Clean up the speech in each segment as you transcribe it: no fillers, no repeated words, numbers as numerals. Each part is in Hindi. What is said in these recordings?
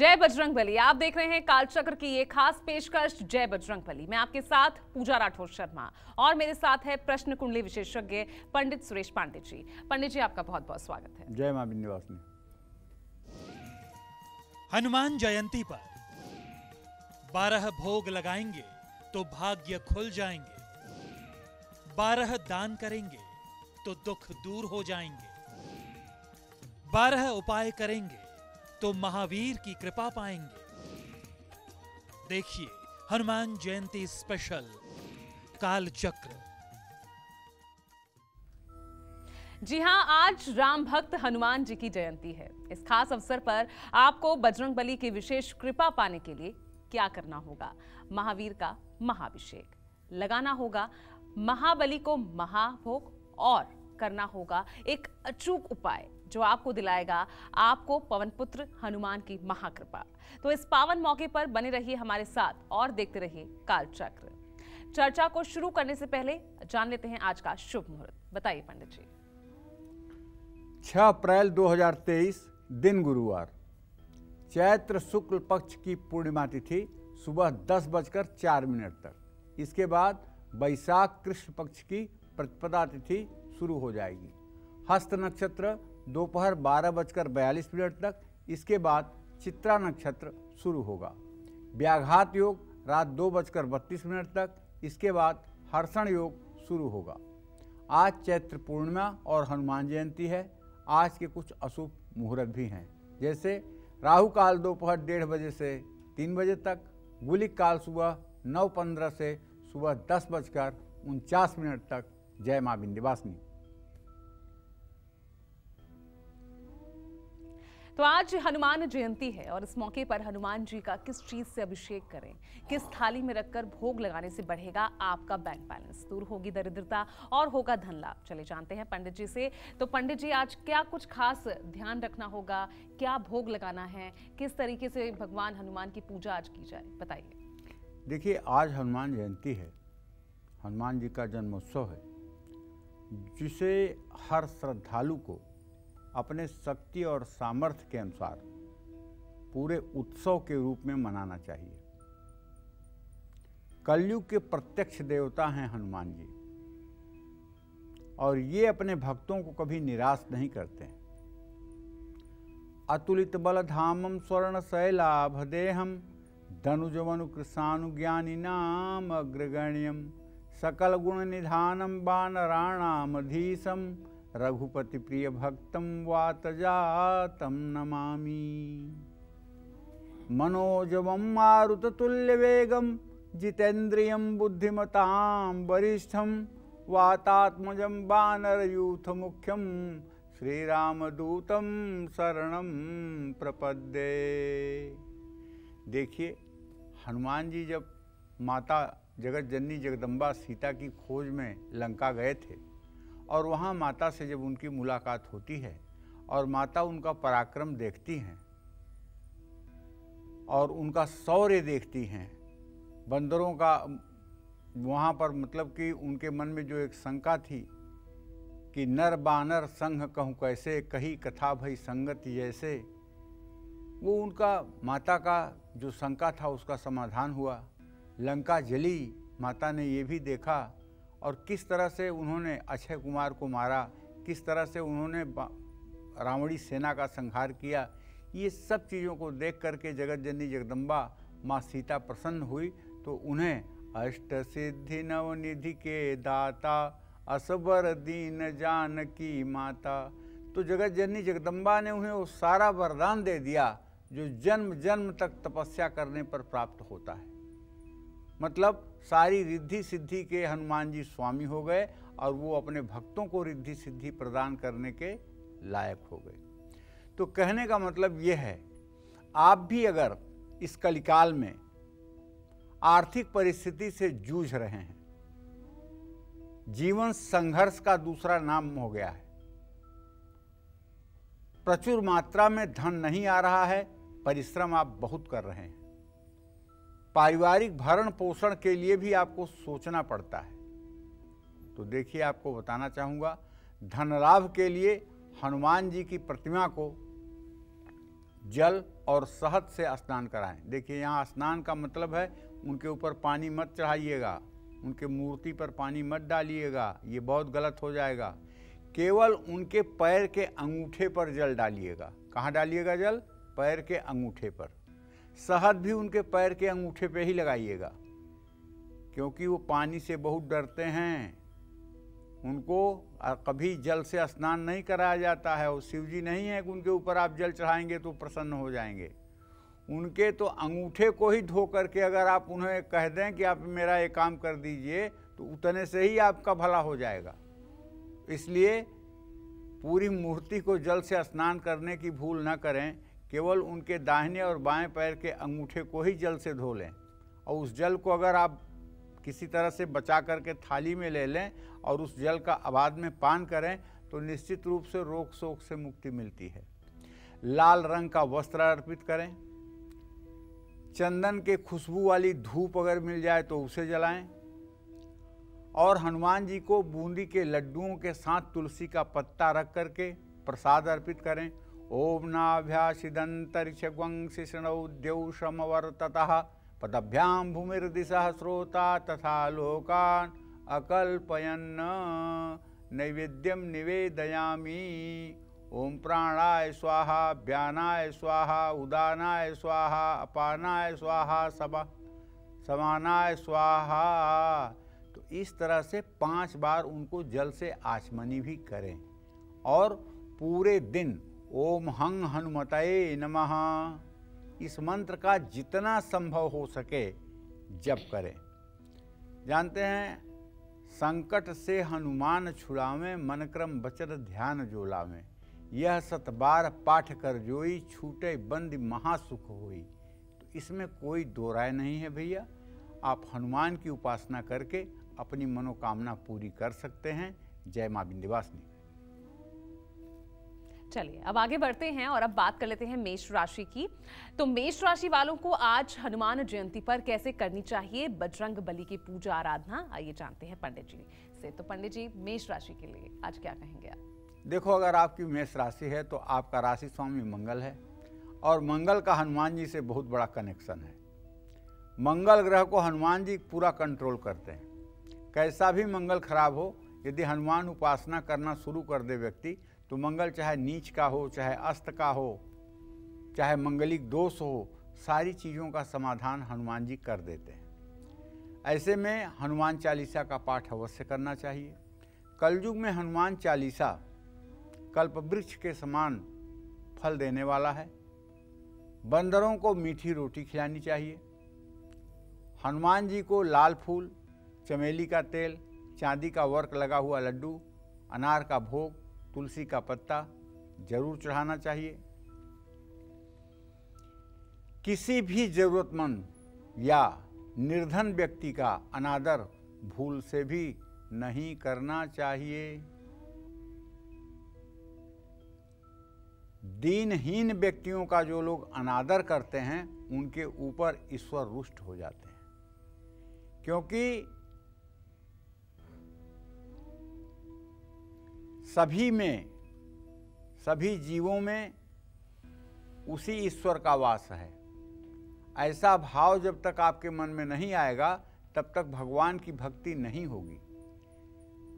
जय बजरंगबली। आप देख रहे हैं कालचक्र की ये खास पेशकश जय बजरंगबली। मैं आपके साथ पूजा राठौर शर्मा और मेरे साथ है प्रश्न कुंडली विशेषज्ञ पंडित सुरेश पांडे जी। पंडित जी, आपका बहुत बहुत स्वागत है। जय मां विंध्यवासिनी। हनुमान जयंती पर 12 भोग लगाएंगे तो भाग्य खुल जाएंगे, 12 दान करेंगे तो दुख दूर हो जाएंगे, 12 उपाय करेंगे तो महावीर की कृपा पाएंगे। देखिए हनुमान जयंती स्पेशल कालचक्र। जी हां, आज राम भक्त हनुमान जी की जयंती है। इस खास अवसर पर आपको बजरंगबली की विशेष कृपा पाने के लिए क्या करना होगा? महावीर का महाअभिषेक लगाना होगा, महाबली को महाभोग, और करना होगा एक अचूक उपाय जो आपको दिलाएगा आपको पवन पुत्र हनुमान की महाकृपा। तो इस पावन मौके पर बने रहिए हमारे साथ और देखते रहिए कालचक्र। चर्चा को शुरू करने से पहले जान लेते हैं आज का शुभ मुहूर्त। बताइए पंडित जी। 6 अप्रैल 2023 दिन गुरुवार, चैत्र शुक्ल पक्ष की पूर्णिमा तिथि सुबह 10:04 तक। इसके बाद वैशाख कृष्ण पक्ष की प्रतिपदा तिथि शुरू हो जाएगी। हस्त नक्षत्र दोपहर 12:42 तक। इसके बाद चित्रा नक्षत्र शुरू होगा। व्याघात योग रात 2:32 तक। इसके बाद हर्षण योग शुरू होगा। आज चैत्र पूर्णिमा और हनुमान जयंती है। आज के कुछ अशुभ मुहूर्त भी हैं, जैसे राहु काल दोपहर 1:30 बजे से 3 बजे तक, गुलिक काल सुबह 9:15 से सुबह 10:49 तक। जय मां विंध्यवासिनी। तो आज हनुमान जयंती है और इस मौके पर हनुमान जी का किस चीज से अभिषेक करें, किस थाली में रखकर भोग लगाने से बढ़ेगा आपका बैंक बैलेंस, दूर होगी दरिद्रता और होगा धन लाभ। चले जानते हैं पंडित जी से। तो पंडित जी, आज क्या कुछ खास ध्यान रखना होगा, क्या भोग लगाना है, किस तरीके से भगवान हनुमान की पूजा आज की जाए, बताइए। देखिए, आज हनुमान जयंती है, हनुमान जी का जन्मोत्सव है, जिसे हर श्रद्धालु को अपने शक्ति और सामर्थ्य के अनुसार पूरे उत्सव के रूप में मनाना चाहिए। कलयुग के प्रत्यक्ष देवता हैं हनुमान जी, और ये अपने भक्तों को कभी निराश नहीं करते हैं। अतुलित बलधामम स्वर्ण शैलाभदेहम धनुजवनु कृशानुज्ञानिनाम अग्रगण्यम सकल गुण निधानम वानराणामधीशम रघुपति प्रिय भक्तम वातजातम नमामि। मनोजवम मारुततुल्य वेगम जितेन्द्रियम बुद्धिमतां वरिष्ठम वातात्मजं वानरयूथ मुख्यम श्रीरामदूतम शरणम प्रपद्ये। देखिए, हनुमान जी जब माता जगत जननी जगदम्बा सीता की खोज में लंका गए थे, और वहाँ माता से जब उनकी मुलाकात होती है और माता उनका पराक्रम देखती हैं और उनका शौर्य देखती हैं, बंदरों का वहाँ पर मतलब कि उनके मन में जो एक शंका थी कि नर बानर संग कहूँ कैसे, कही कथा भई संगति जैसे, वो उनका माता का जो शंका था उसका समाधान हुआ। लंका जली, माता ने ये भी देखा, और किस तरह से उन्होंने अक्षय कुमार को मारा, किस तरह से उन्होंने रावणी सेना का संहार किया। ये सब चीज़ों को देख करके जगत जननी जगदम्बा माँ सीता प्रसन्न हुई, तो उन्हें अष्ट सिद्धि नवनिधि के दाता असबर दीन जानकी माता, तो जगत जननी जगदम्बा ने उन्हें वो सारा वरदान दे दिया जो जन्म जन्म तक तपस्या करने पर प्राप्त होता है। मतलब सारी रिद्धि सिद्धि के हनुमान जी स्वामी हो गए और वो अपने भक्तों को रिद्धि सिद्धि प्रदान करने के लायक हो गए। तो कहने का मतलब ये है, आप भी अगर इस कलिकाल में आर्थिक परिस्थिति से जूझ रहे हैं, जीवन संघर्ष का दूसरा नाम हो गया है, प्रचुर मात्रा में धन नहीं आ रहा है, परिश्रम आप बहुत कर रहे हैं, पारिवारिक भरण पोषण के लिए भी आपको सोचना पड़ता है, तो देखिए आपको बताना चाहूँगा, धन लाभ के लिए हनुमान जी की प्रतिमा को जल और शहद से स्नान कराएं। देखिए यहाँ स्नान का मतलब है उनके ऊपर पानी मत चढ़ाइएगा, उनके मूर्ति पर पानी मत डालिएगा, ये बहुत गलत हो जाएगा। केवल उनके पैर के अंगूठे पर जल डालिएगा। कहाँ डालिएगा जल? पैर के अंगूठे पर। शहद भी उनके पैर के अंगूठे पे ही लगाइएगा, क्योंकि वो पानी से बहुत डरते हैं। उनको कभी जल से स्नान नहीं कराया जाता है। वो शिव जी नहीं है कि उनके ऊपर आप जल चढ़ाएंगे तो प्रसन्न हो जाएंगे। उनके तो अंगूठे को ही धो करके अगर आप उन्हें कह दें कि आप मेरा ये काम कर दीजिए तो उतने से ही आपका भला हो जाएगा। इसलिए पूरी मूर्ति को जल से स्नान करने की भूल न करें। केवल उनके दाहिने और बाएं पैर के अंगूठे को ही जल से धो लें, और उस जल को अगर आप किसी तरह से बचा करके थाली में ले लें और उस जल का बाद में पान करें तो निश्चित रूप से रोग शोक से मुक्ति मिलती है। लाल रंग का वस्त्र अर्पित करें। चंदन के खुशबू वाली धूप अगर मिल जाए तो उसे जलाएं, और हनुमान जी को बूंदी के लड्डुओं के साथ तुलसी का पत्ता रख करके प्रसाद अर्पित करें। ओम नाभ्यासिदंतरिक्षं शिष्णौ द्यौषमवर्ततः पदभ्यां भूमिर्दिशः श्रोता तथा लोकान् अकल्पयन् नैवेद्यं निवेदयामि। ओम प्राणाय स्वाहा, व्यानाय स्वाहा, उदानाय स्वाहा, अपानाय स्वाहा, समानाय स्वाहा। तो इस तरह से 5 बार उनको जल से आचमनी भी करें, और पूरे दिन ओम हं हनुमतये नमः इस मंत्र का जितना संभव हो सके जप करें। जानते हैं, संकट से हनुमान छुड़ावें, मन क्रम बचत ध्यान जो लावें। यह 7 बार पाठ कर जोई, छूटे बंद महासुख होई। तो इसमें कोई दो राय नहीं है भैया। आप हनुमान की उपासना करके अपनी मनोकामना पूरी कर सकते हैं। जय मां विंध्यवासिनी। चलिए अब आगे बढ़ते हैं और अब बात कर लेते हैं मेष राशि की। तो मेष राशि वालों को आज हनुमान जयंती पर कैसे करनी चाहिए बजरंग बली की पूजा आराधना, आइए जानते हैं पंडित जी से। तो पंडित जी, मेष राशि के लिए आज क्या कहेंगे आप? देखो, अगर आपकी मेष राशि है तो आपका राशि स्वामी मंगल है, और मंगल का हनुमान जी से बहुत बड़ा कनेक्शन है। मंगल ग्रह को हनुमान जी पूरा कंट्रोल करते हैं। कैसा भी मंगल खराब हो, यदि हनुमान उपासना करना शुरू कर दे व्यक्ति, तो मंगल चाहे नीच का हो, चाहे अस्त का हो, चाहे मंगलिक दोष हो, सारी चीज़ों का समाधान हनुमान जी कर देते हैं। ऐसे में हनुमान चालीसा का पाठ अवश्य करना चाहिए। कलयुग में हनुमान चालीसा कल्पवृक्ष के समान फल देने वाला है। बंदरों को मीठी रोटी खिलानी चाहिए। हनुमान जी को लाल फूल, चमेली का तेल, चांदी का वर्क लगा हुआ लड्डू, अनार का भोग, तुलसी का पत्ता जरूर चढ़ाना चाहिए। किसी भी जरूरतमंद या निर्धन व्यक्ति का अनादर भूल से भी नहीं करना चाहिए। दीनहीन व्यक्तियों का जो लोग अनादर करते हैं उनके ऊपर ईश्वर रुष्ट हो जाते हैं, क्योंकि सभी में, सभी जीवों में उसी ईश्वर का वास है। ऐसा भाव जब तक आपके मन में नहीं आएगा तब तक भगवान की भक्ति नहीं होगी।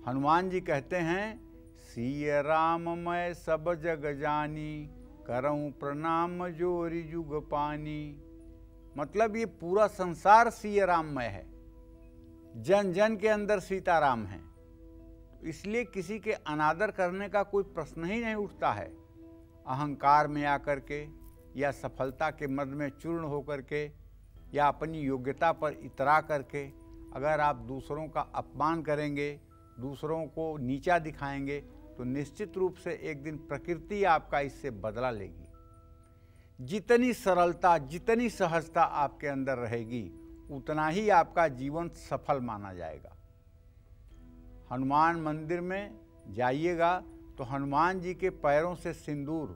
हनुमान जी कहते हैं, सिय राम मैं सब जग जानी, करऊं प्रणाम जोरी जुग पानी। मतलब ये पूरा संसार सिय राममय है, जन जन के अंदर सीताराम है। इसलिए किसी के अनादर करने का कोई प्रश्न ही नहीं उठता है। अहंकार में आकर के, या सफलता के मद में चूर्ण होकर के, या अपनी योग्यता पर इतरा करके अगर आप दूसरों का अपमान करेंगे, दूसरों को नीचा दिखाएंगे, तो निश्चित रूप से एक दिन प्रकृति आपका इससे बदला लेगी। जितनी सरलता, जितनी सहजता आपके अंदर रहेगी, उतना ही आपका जीवन सफल माना जाएगा। हनुमान मंदिर में जाइएगा तो हनुमान जी के पैरों से सिंदूर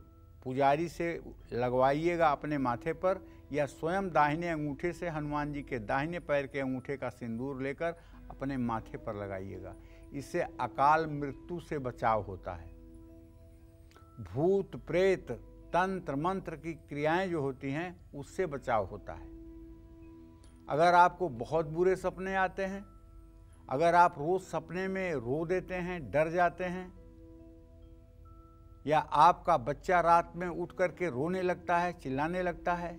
पुजारी से लगवाइएगा अपने माथे पर, या स्वयं दाहिने अंगूठे से हनुमान जी के दाहिने पैर के अंगूठे का सिंदूर लेकर अपने माथे पर लगाइएगा। इससे अकाल मृत्यु से बचाव होता है। भूत प्रेत तंत्र मंत्र की क्रियाएं जो होती हैं उससे बचाव होता है। अगर आपको बहुत बुरे सपने आते हैं, अगर आप रोज सपने में रो देते हैं, डर जाते हैं, या आपका बच्चा रात में उठ करके रोने लगता है, चिल्लाने लगता है,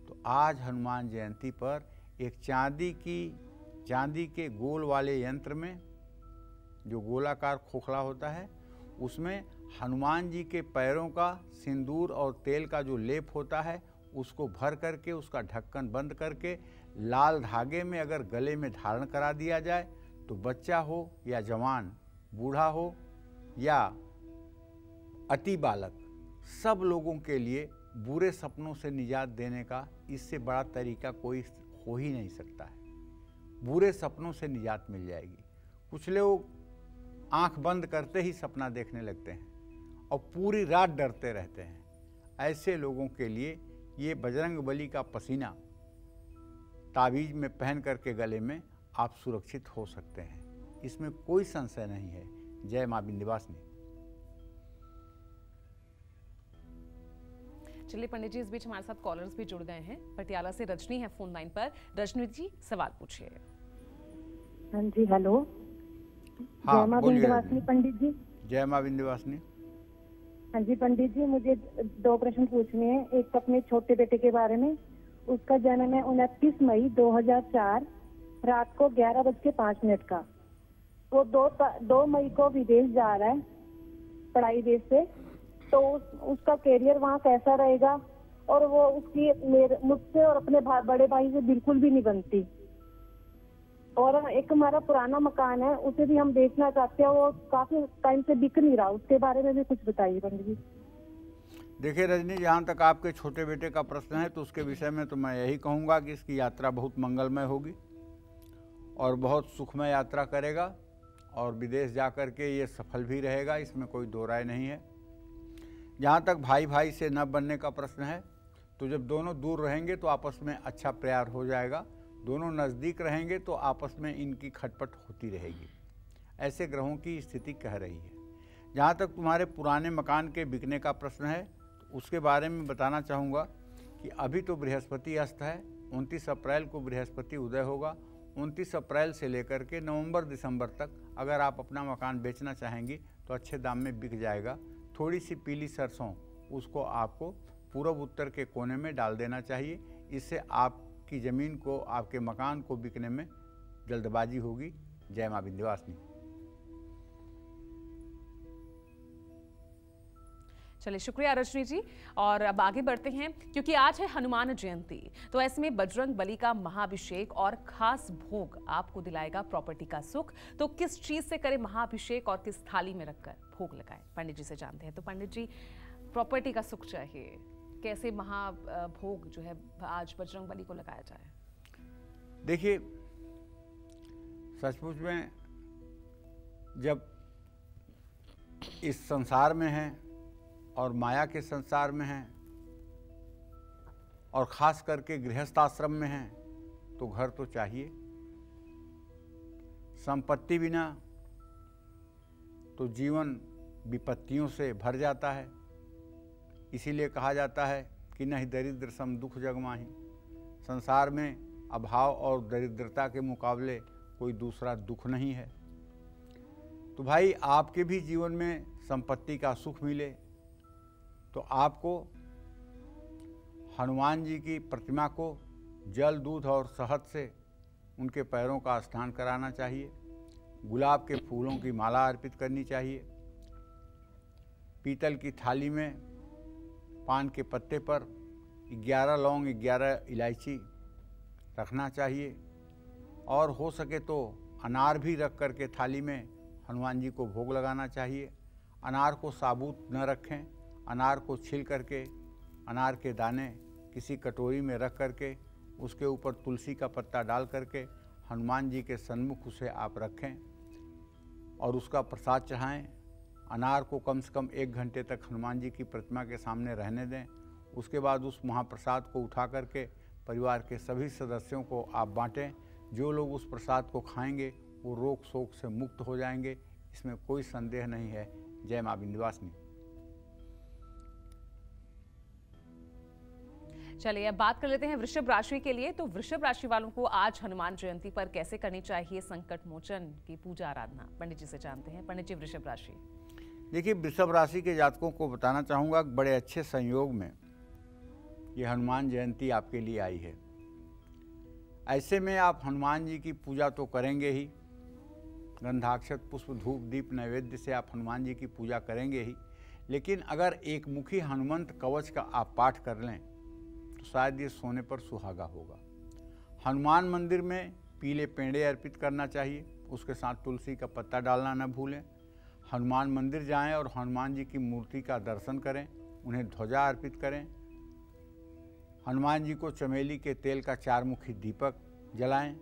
तो आज हनुमान जयंती पर एक चांदी के गोल वाले यंत्र में, जो गोलाकार खोखला होता है, उसमें हनुमान जी के पैरों का सिंदूर और तेल का जो लेप होता है उसको भर करके, उसका ढक्कन बंद करके लाल धागे में अगर गले में धारण करा दिया जाए तो बच्चा हो या जवान, बूढ़ा हो या अति बालक, सब लोगों के लिए बुरे सपनों से निजात देने का इससे बड़ा तरीका कोई हो ही नहीं सकता है। बुरे सपनों से निजात मिल जाएगी। कुछ लोग आंख बंद करते ही सपना देखने लगते हैं और पूरी रात डरते रहते हैं। ऐसे लोगों के लिए ये बजरंग बली का पसीना ताबीज में पहन करके गले में आप सुरक्षित हो सकते हैं, इसमें कोई संशय नहीं है। जय मां विंध्यवासिनी। चलिए पंडित जी, इस बीच हमारे साथ कॉलर्स भी जुड़ गए हैं। पटियाला से रजनी है फोन लाइन पर। रजनी जी, सवाल पूछिए। हाँ जी, हेलो। हाँ, जय मां विंध्यवासिनी पंडित जी। जय मां विंध्यवासिनी। हाँ जी पंडित जी, मुझे 2 प्रश्न पूछने हैं। एक अपने छोटे बेटे के बारे में। उसका जन्म है 29 मई 2004 रात को 11:05 का। वो 2 मई को विदेश जा रहा है पढ़ाई बेस से, तो उसका करियर वहाँ कैसा रहेगा, और वो उसकी मुझसे और अपने बड़े भाई से बिल्कुल भी नहीं बनती। और एक हमारा पुराना मकान है, उसे भी हम बेचना चाहते हैं, वो काफी टाइम से बिक नहीं रहा, उसके बारे में भी कुछ बताइए पंडित जी। देखिए रजनी, जहाँ तक आपके छोटे बेटे का प्रश्न है तो उसके विषय में तो मैं यही कहूँगा कि इसकी यात्रा बहुत मंगलमय होगी और बहुत सुखमय यात्रा करेगा, और विदेश जा कर के ये सफल भी रहेगा, इसमें कोई दो राय नहीं है। जहाँ तक भाई भाई से न बनने का प्रश्न है, तो जब दोनों दूर रहेंगे तो आपस में अच्छा प्यार हो जाएगा, दोनों नज़दीक रहेंगे तो आपस में इनकी खटपट होती रहेगी, ऐसे ग्रहों की स्थिति कह रही है। जहाँ तक तुम्हारे पुराने मकान के बिकने का प्रश्न है, तो उसके बारे में बताना चाहूँगा कि अभी तो बृहस्पति अस्त है, 29 अप्रैल को बृहस्पति उदय होगा। 29 अप्रैल से लेकर के नवंबर दिसंबर तक अगर आप अपना मकान बेचना चाहेंगी तो अच्छे दाम में बिक जाएगा। थोड़ी सी पीली सरसों, उसको आपको पूर्व उत्तर के कोने में डाल देना चाहिए, इससे आपकी ज़मीन को, आपके मकान को बिकने में जल्दबाजी होगी। जय मां विंध्यवासिनी। चलिए, शुक्रिया रजनी जी। और अब आगे बढ़ते हैं, क्योंकि आज है हनुमान जयंती, तो ऐसे में बजरंग बली का महाअभिषेक और खास भोग आपको दिलाएगा प्रॉपर्टी का सुख। तो किस चीज से करें महाअभिषेक और किस थाली में रखकर भोग लगाएं, पंडित जी से जानते हैं। तो पंडित जी, प्रॉपर्टी का सुख चाहिए, कैसे महाभोग जो है आज बजरंग बली को लगाया जाए? देखिए, सचमुच में जब इस संसार में हैं और माया के संसार में हैं और ख़ास करके गृहस्थ आश्रम में हैं, तो घर तो चाहिए। संपत्ति बिना तो जीवन विपत्तियों से भर जाता है। इसीलिए कहा जाता है कि नहीं दरिद्र सम दुख जग माही। संसार में अभाव और दरिद्रता के मुकाबले कोई दूसरा दुख नहीं है। तो भाई, आपके भी जीवन में संपत्ति का सुख मिले तो आपको हनुमान जी की प्रतिमा को जल, दूध और शहद से उनके पैरों का स्नान कराना चाहिए। गुलाब के फूलों की माला अर्पित करनी चाहिए। पीतल की थाली में पान के पत्ते पर 11 लौंग, 11 इलायची रखना चाहिए, और हो सके तो अनार भी रख करके थाली में हनुमान जी को भोग लगाना चाहिए। अनार को साबुत न रखें, अनार को छील करके अनार के दाने किसी कटोरी में रख करके उसके ऊपर तुलसी का पत्ता डाल करके हनुमान जी के सन्मुख उसे आप रखें और उसका प्रसाद चढ़ाएं। अनार को कम से कम 1 घंटे तक हनुमान जी की प्रतिमा के सामने रहने दें। उसके बाद उस महाप्रसाद को उठा करके परिवार के सभी सदस्यों को आप बांटें। जो लोग उस प्रसाद को खाएंगे वो रोग शोक से मुक्त हो जाएंगे, इसमें कोई संदेह नहीं है। जय मां विंध्यवासिनी। चलिए अब बात कर लेते हैं वृषभ राशि के लिए। तो वृषभ राशि वालों को आज हनुमान जयंती पर कैसे करनी चाहिए संकट मोचन की पूजा आराधना, पंडित जी से जानते हैं। पंडित जी, वृषभ राशि। देखिए, वृषभ राशि के जातकों को बताना चाहूँगा बड़े अच्छे संयोग में ये हनुमान जयंती आपके लिए आई है। ऐसे में आप हनुमान जी की पूजा तो करेंगे ही, गंधाक्षत पुष्प धूप दीप नैवेद्य से आप हनुमान जी की पूजा करेंगे ही, लेकिन अगर एक मुखी हनुमंत कवच का आप पाठ कर लें तो शायद ये सोने पर सुहागा होगा। हनुमान मंदिर में पीले पेड़े अर्पित करना चाहिए, उसके साथ तुलसी का पत्ता डालना न भूलें। हनुमान मंदिर जाएं और हनुमान जी की मूर्ति का दर्शन करें, उन्हें ध्वजा अर्पित करें। हनुमान जी को चमेली के तेल का 4 मुखी दीपक जलाएं।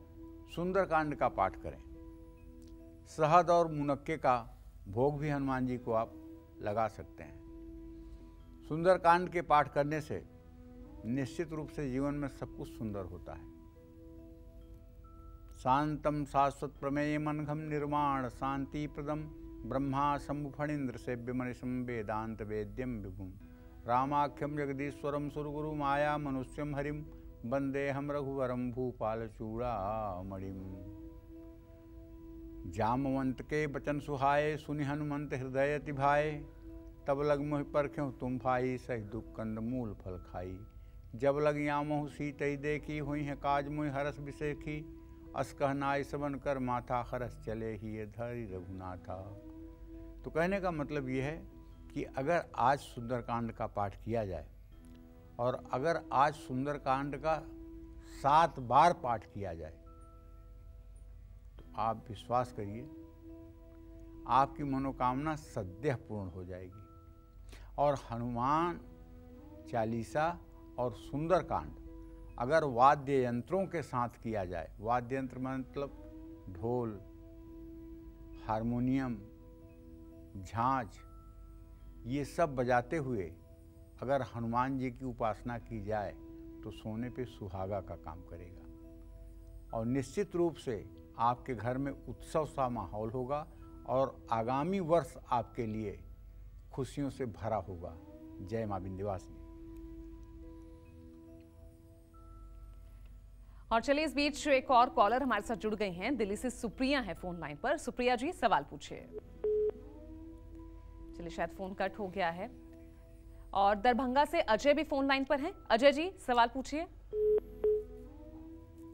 सुंदरकांड का पाठ करें। शहद और मुनक्के का भोग भी हनुमान जी को आप लगा सकते हैं। सुंदरकांड के पाठ करने से निश्चित रूप से जीवन में सब कुछ सुंदर होता है। शांतम शाश्वत प्रमेय मनघम निर्माण शांति प्रदम ब्रह्मा शंभु फणीन्द्र सेव्य मनिषम वेदांत वेद्यम विभुम रामाख्यम जगदीश्वरम सुरगुरु माया मनुष्यम हरिम वंदे हम रघुवरम भूपाल चूड़ामणिम। जामवंत के बचन सुहाए सुनि हनुमंत हृदय अति भाए तब लग मोहि परख्यों तुम भाई सही दुख कंद मूल फल खाई। जब लग यामहु सीतई देखी हुई है काज मोहि हरस बिसेखी अस कहनाई सबन कर माथा हरस चले ही ये धरि रघुनाथा। तो कहने का मतलब ये है कि अगर आज सुंदरकांड का पाठ किया जाए और अगर आज सुंदरकांड का 7 बार पाठ किया जाए तो आप विश्वास करिए आपकी मनोकामना सद्यः पूर्ण हो जाएगी। और हनुमान चालीसा और सुंदरकांड अगर वाद्य यंत्रों के साथ किया जाए, वाद्य यंत्र मतलब ढोल, हारमोनियम, झांझ, ये सब बजाते हुए अगर हनुमान जी की उपासना की जाए तो सोने पे सुहागा का काम करेगा और निश्चित रूप से आपके घर में उत्सव सा माहौल होगा और आगामी वर्ष आपके लिए खुशियों से भरा होगा। जय मां विंध्यवासिनी। और चलिए इस बीच एक और कॉलर हमारे साथ जुड़ गई हैं। दिल्ली से सुप्रिया है फोन लाइन पर। सुप्रिया जी, सवाल पूछिए। चलिए शायद फोन कट हो गया है। और दरभंगा से अजय भी फोन लाइन पर हैं। अजय जी, सवाल पूछिए।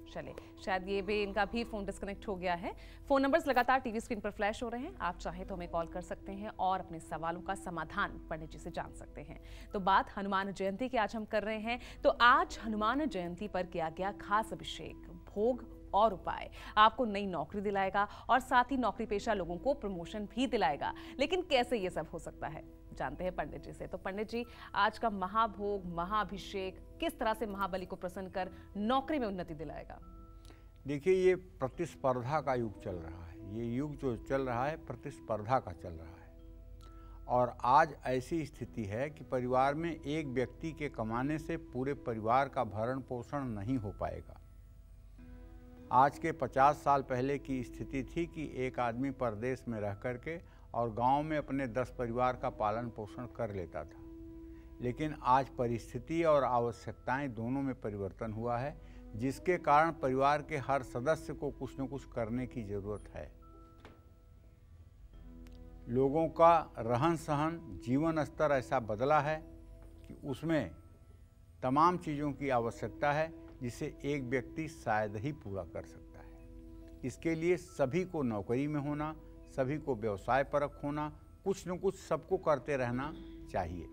चलिए शायद ये भी इनका भी फोन डिस्कनेक्ट हो गया है। फोन नंबर्स लगातार टीवी स्क्रीन पर फ्लैश हो रहे हैं, आप चाहे तो हमें कॉल कर सकते हैं और अपने सवालों का समाधान पंडित जी से जान सकते हैं। तो बात हनुमान जयंती की आज हम कर रहे हैं। तो आज हनुमान जयंती पर किया गया खास अभिषेक, भोग और उपाय आपको नई नौकरी दिलाएगा और साथ ही नौकरी पेशा लोगों को प्रमोशन भी दिलाएगा। लेकिन कैसे ये सब हो सकता है, जानते हैं पंडित जी से। तो पंडित जी, आज का महाभोग, महाअभिषेक किस तरह से महाबली को प्रसन्न कर नौकरी में उन्नति दिलाएगा? देखिए, ये प्रतिस्पर्धा का युग चल रहा है। ये युग जो चल रहा है प्रतिस्पर्धा का चल रहा है। और आज ऐसी स्थिति है कि परिवार में एक व्यक्ति के कमाने से पूरे परिवार का भरण पोषण नहीं हो पाएगा। आज के 50 साल पहले की स्थिति थी कि एक आदमी परदेश में रह करके और गांव में अपने 10 परिवार का पालन पोषण कर लेता था। लेकिन आज परिस्थिति और आवश्यकताएं दोनों में परिवर्तन हुआ है, जिसके कारण परिवार के हर सदस्य को कुछ न कुछ करने की जरूरत है। लोगों का रहन सहन, जीवन स्तर ऐसा बदला है कि उसमें तमाम चीज़ों की आवश्यकता है जिसे एक व्यक्ति शायद ही पूरा कर सकता है। इसके लिए सभी को नौकरी में होना, सभी को व्यवसाय परक होना, कुछ न कुछ सबको करते रहना चाहिए।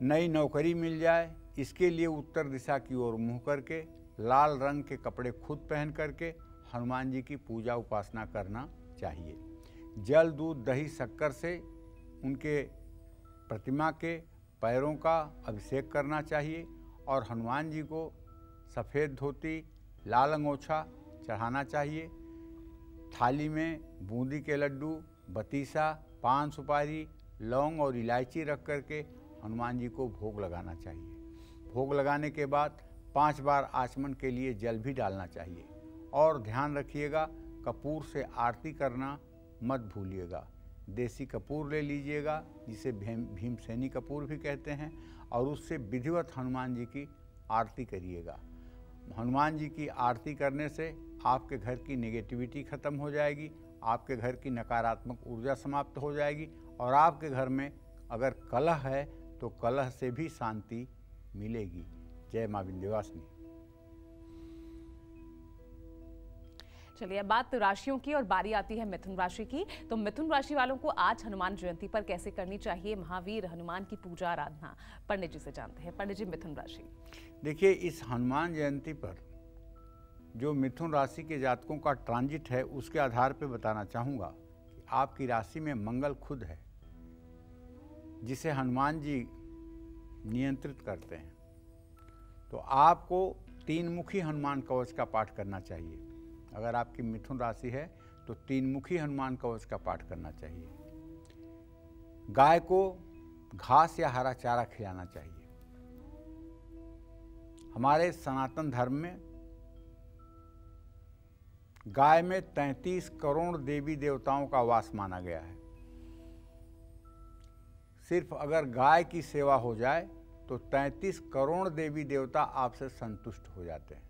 नई नौकरी मिल जाए, इसके लिए उत्तर दिशा की ओर मुँह करके लाल रंग के कपड़े खुद पहन करके हनुमान जी की पूजा उपासना करना चाहिए। जल, दूध, दही, शक्कर से उनके प्रतिमा के पैरों का अभिषेक करना चाहिए और हनुमान जी को सफ़ेद धोती, लाल अंगोछा चढ़ाना चाहिए। थाली में बूंदी के लड्डू, बतीसा, पान सुपारी, लौंग और इलायची रख करके हनुमान जी को भोग लगाना चाहिए। भोग लगाने के बाद 5 बार आचमन के लिए जल भी डालना चाहिए। और ध्यान रखिएगा, कपूर से आरती करना मत भूलिएगा। देसी कपूर ले लीजिएगा, जिसे भीमसेनी कपूर भी कहते हैं, और उससे विधिवत हनुमान जी की आरती करिएगा। हनुमान जी की आरती करने से आपके घर की नेगेटिविटी खत्म हो जाएगी, आपके घर की नकारात्मक ऊर्जा समाप्त हो जाएगी और आपके घर में अगर कलह है तो कलह से भी शांति मिलेगी। जय मां विंध्यवासिनी। चलिए अब बात राशियों की और बारी आती है मिथुन राशि की। तो मिथुन राशि वालों को आज हनुमान जयंती पर कैसे करनी चाहिए महावीर हनुमान की पूजा आराधना, पंडित जी से जानते हैं। पंडित जी, मिथुन राशि। देखिए, इस हनुमान जयंती पर जो मिथुन राशि के जातकों का ट्रांजिट है उसके आधार पर बताना चाहूँगा कि आपकी राशि में मंगल खुद है, जिसे हनुमान जी नियंत्रित करते हैं। तो आपको 3 मुखी हनुमान कवच का पाठ करना चाहिए। अगर आपकी मिथुन राशि है तो 3 मुखी हनुमान कवच का पाठ करना चाहिए। गाय को घास या हरा चारा खिलाना चाहिए। हमारे सनातन धर्म में गाय में 33 करोड़ देवी देवताओं का वास माना गया है। सिर्फ अगर गाय की सेवा हो जाए तो 33 करोड़ देवी देवता आपसे संतुष्ट हो जाते हैं।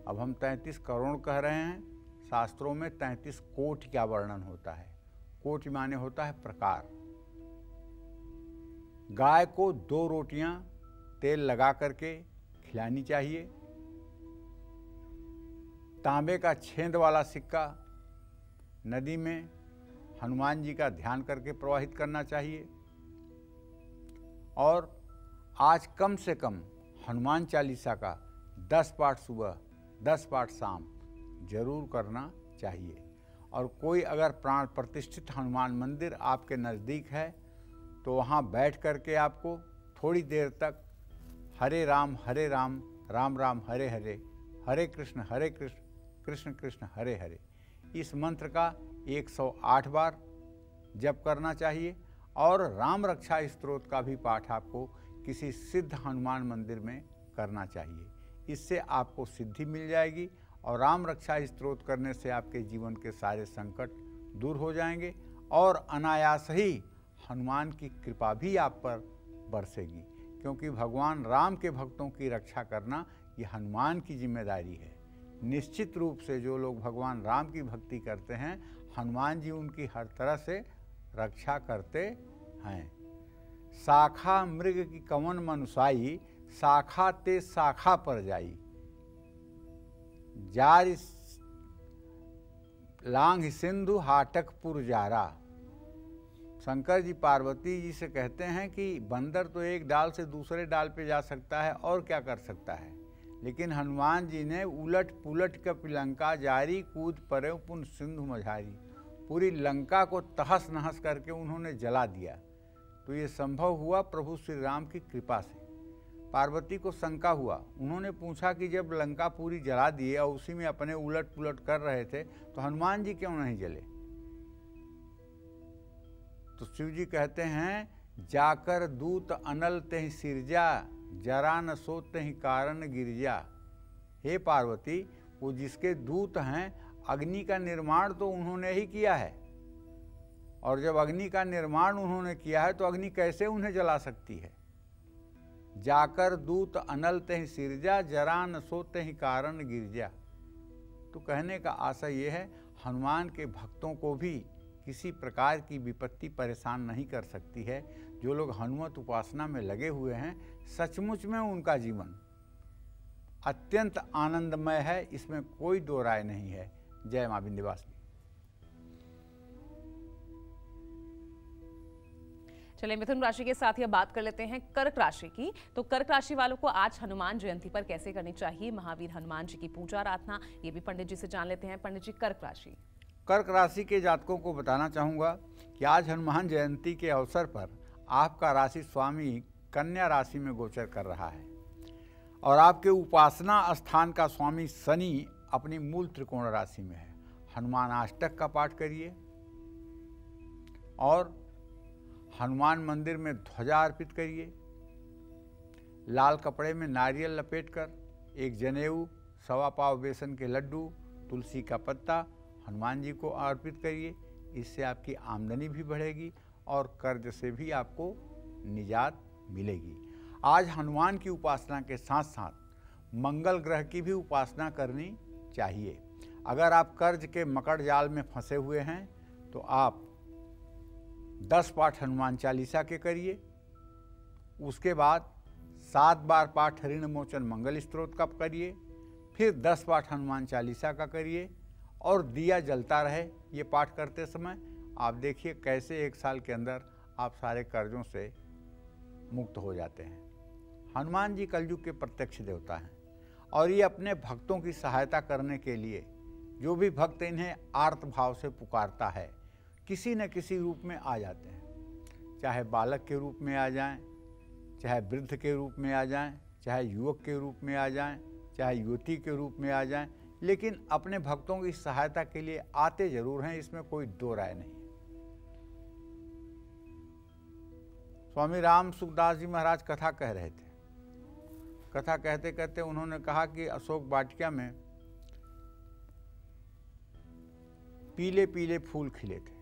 अब हम 33 करोड़ कह रहे हैं, शास्त्रों में 33 कोटि का वर्णन होता है। कोटि माने होता है प्रकार। गाय को 2 रोटियां तेल लगा करके खिलानी चाहिए। तांबे का छेद वाला सिक्का नदी में हनुमान जी का ध्यान करके प्रवाहित करना चाहिए। और आज कम से कम हनुमान चालीसा का 10 पाठ सुबह 10 पाठ शाम जरूर करना चाहिए। और कोई अगर प्राण प्रतिष्ठित हनुमान मंदिर आपके नज़दीक है तो वहाँ बैठ करके आपको थोड़ी देर तक हरे राम राम राम हरे हरे, हरे कृष्ण कृष्ण कृष्ण हरे हरे, इस मंत्र का 108 बार जप करना चाहिए। और राम रक्षा स्तोत्र का भी पाठ आपको किसी सिद्ध हनुमान मंदिर में करना चाहिए। इससे आपको सिद्धि मिल जाएगी और राम रक्षा स्तोत्र करने से आपके जीवन के सारे संकट दूर हो जाएंगे और अनायास ही हनुमान की कृपा भी आप पर बरसेगी, क्योंकि भगवान राम के भक्तों की रक्षा करना ये हनुमान की जिम्मेदारी है। निश्चित रूप से जो लोग भगवान राम की भक्ति करते हैं, हनुमान जी उनकी हर तरह से रक्षा करते हैं। शाखा मृग की कवन मनुसाई, शाखा ते शाखा पर जाई, जार लांग सिंधु हाटकपुर जारा। शंकर जी पार्वती जी से कहते हैं कि बंदर तो एक डाल से दूसरे डाल पे जा सकता है और क्या कर सकता है, लेकिन हनुमान जी ने उलट पुलट कप लंका जारी, कूद परे पुन सिंधु मझारी। पूरी लंका को तहस नहस करके उन्होंने जला दिया। तो ये संभव हुआ प्रभु श्री राम की कृपा से। पार्वती को शंका हुआ, उन्होंने पूछा कि जब लंका पूरी जला दिए और उसी में अपने उलट पुलट कर रहे थे तो हनुमान जी क्यों नहीं जले। तो शिव जी कहते हैं, जाकर दूत अनल तेहि सिरजा, जरा न सो तेहि कारण गिरजा। हे पार्वती, वो जिसके दूत हैं, अग्नि का निर्माण तो उन्होंने ही किया है, और जब अग्नि का निर्माण उन्होंने किया है तो अग्नि कैसे उन्हें जला सकती है। जाकर दूत अनल तेहि सिरजा, जरा न सो तेहि कारण गिरजा। तो कहने का आशय ये है, हनुमान के भक्तों को भी किसी प्रकार की विपत्ति परेशान नहीं कर सकती है। जो लोग हनुमत उपासना में लगे हुए हैं, सचमुच में उनका जीवन अत्यंत आनंदमय है, इसमें कोई दो राय नहीं है। जय मां विंध्यवासिनी। चलिए मिथुन राशि के साथ ही बात कर लेते हैं कर्क राशि की। तो कर्क राशि वालों को आज हनुमान जयंती पर कैसे करनी चाहिए महावीर हनुमान जी की पूजा आराधना, ये भी पंडित जी से जान लेते हैं। पंडित जी, कर्क राशि। कर्क राशि के जातकों को बताना चाहूँगा कि आज हनुमान जयंती के अवसर पर आपका राशि स्वामी कन्या राशि में गोचर कर रहा है और आपके उपासना स्थान का स्वामी शनि अपनी मूल त्रिकोण राशि में है। हनुमान अष्टक का पाठ करिए और हनुमान मंदिर में ध्वजा अर्पित करिए। लाल कपड़े में नारियल लपेटकर एक जनेऊ, 1.25 पाव बेसन के लड्डू, तुलसी का पत्ता हनुमान जी को अर्पित करिए। इससे आपकी आमदनी भी बढ़ेगी और कर्ज से भी आपको निजात मिलेगी। आज हनुमान की उपासना के साथ साथ मंगल ग्रह की भी उपासना करनी चाहिए। अगर आप कर्ज के मकड़ जाल में फंसे हुए हैं तो आप 10 पाठ हनुमान चालीसा के करिए। उसके बाद 7 बार पाठ ऋण मोचन मंगल स्तोत्र का करिए, फिर 10 पाठ हनुमान चालीसा का करिए और दिया जलता रहे। ये पाठ करते समय आप देखिए कैसे 1 साल के अंदर आप सारे कर्जों से मुक्त हो जाते हैं। हनुमान जी कलयुग के प्रत्यक्ष देवता हैं और ये अपने भक्तों की सहायता करने के लिए जो भी भक्त इन्हें आर्त भाव से पुकारता है किसी न किसी रूप में आ जाते हैं। चाहे बालक के रूप में आ जाएं, चाहे वृद्ध के रूप में आ जाएं, चाहे युवक के रूप में आ जाएं, चाहे युवती के रूप में आ जाएं, लेकिन अपने भक्तों की सहायता के लिए आते जरूर हैं, इसमें कोई दो राय नहीं है। स्वामी राम सुखदास जी महाराज कथा कह रहे थे। कथा कहते कहते उन्होंने कहा कि अशोक वाटिका में पीले पीले फूल खिले थे।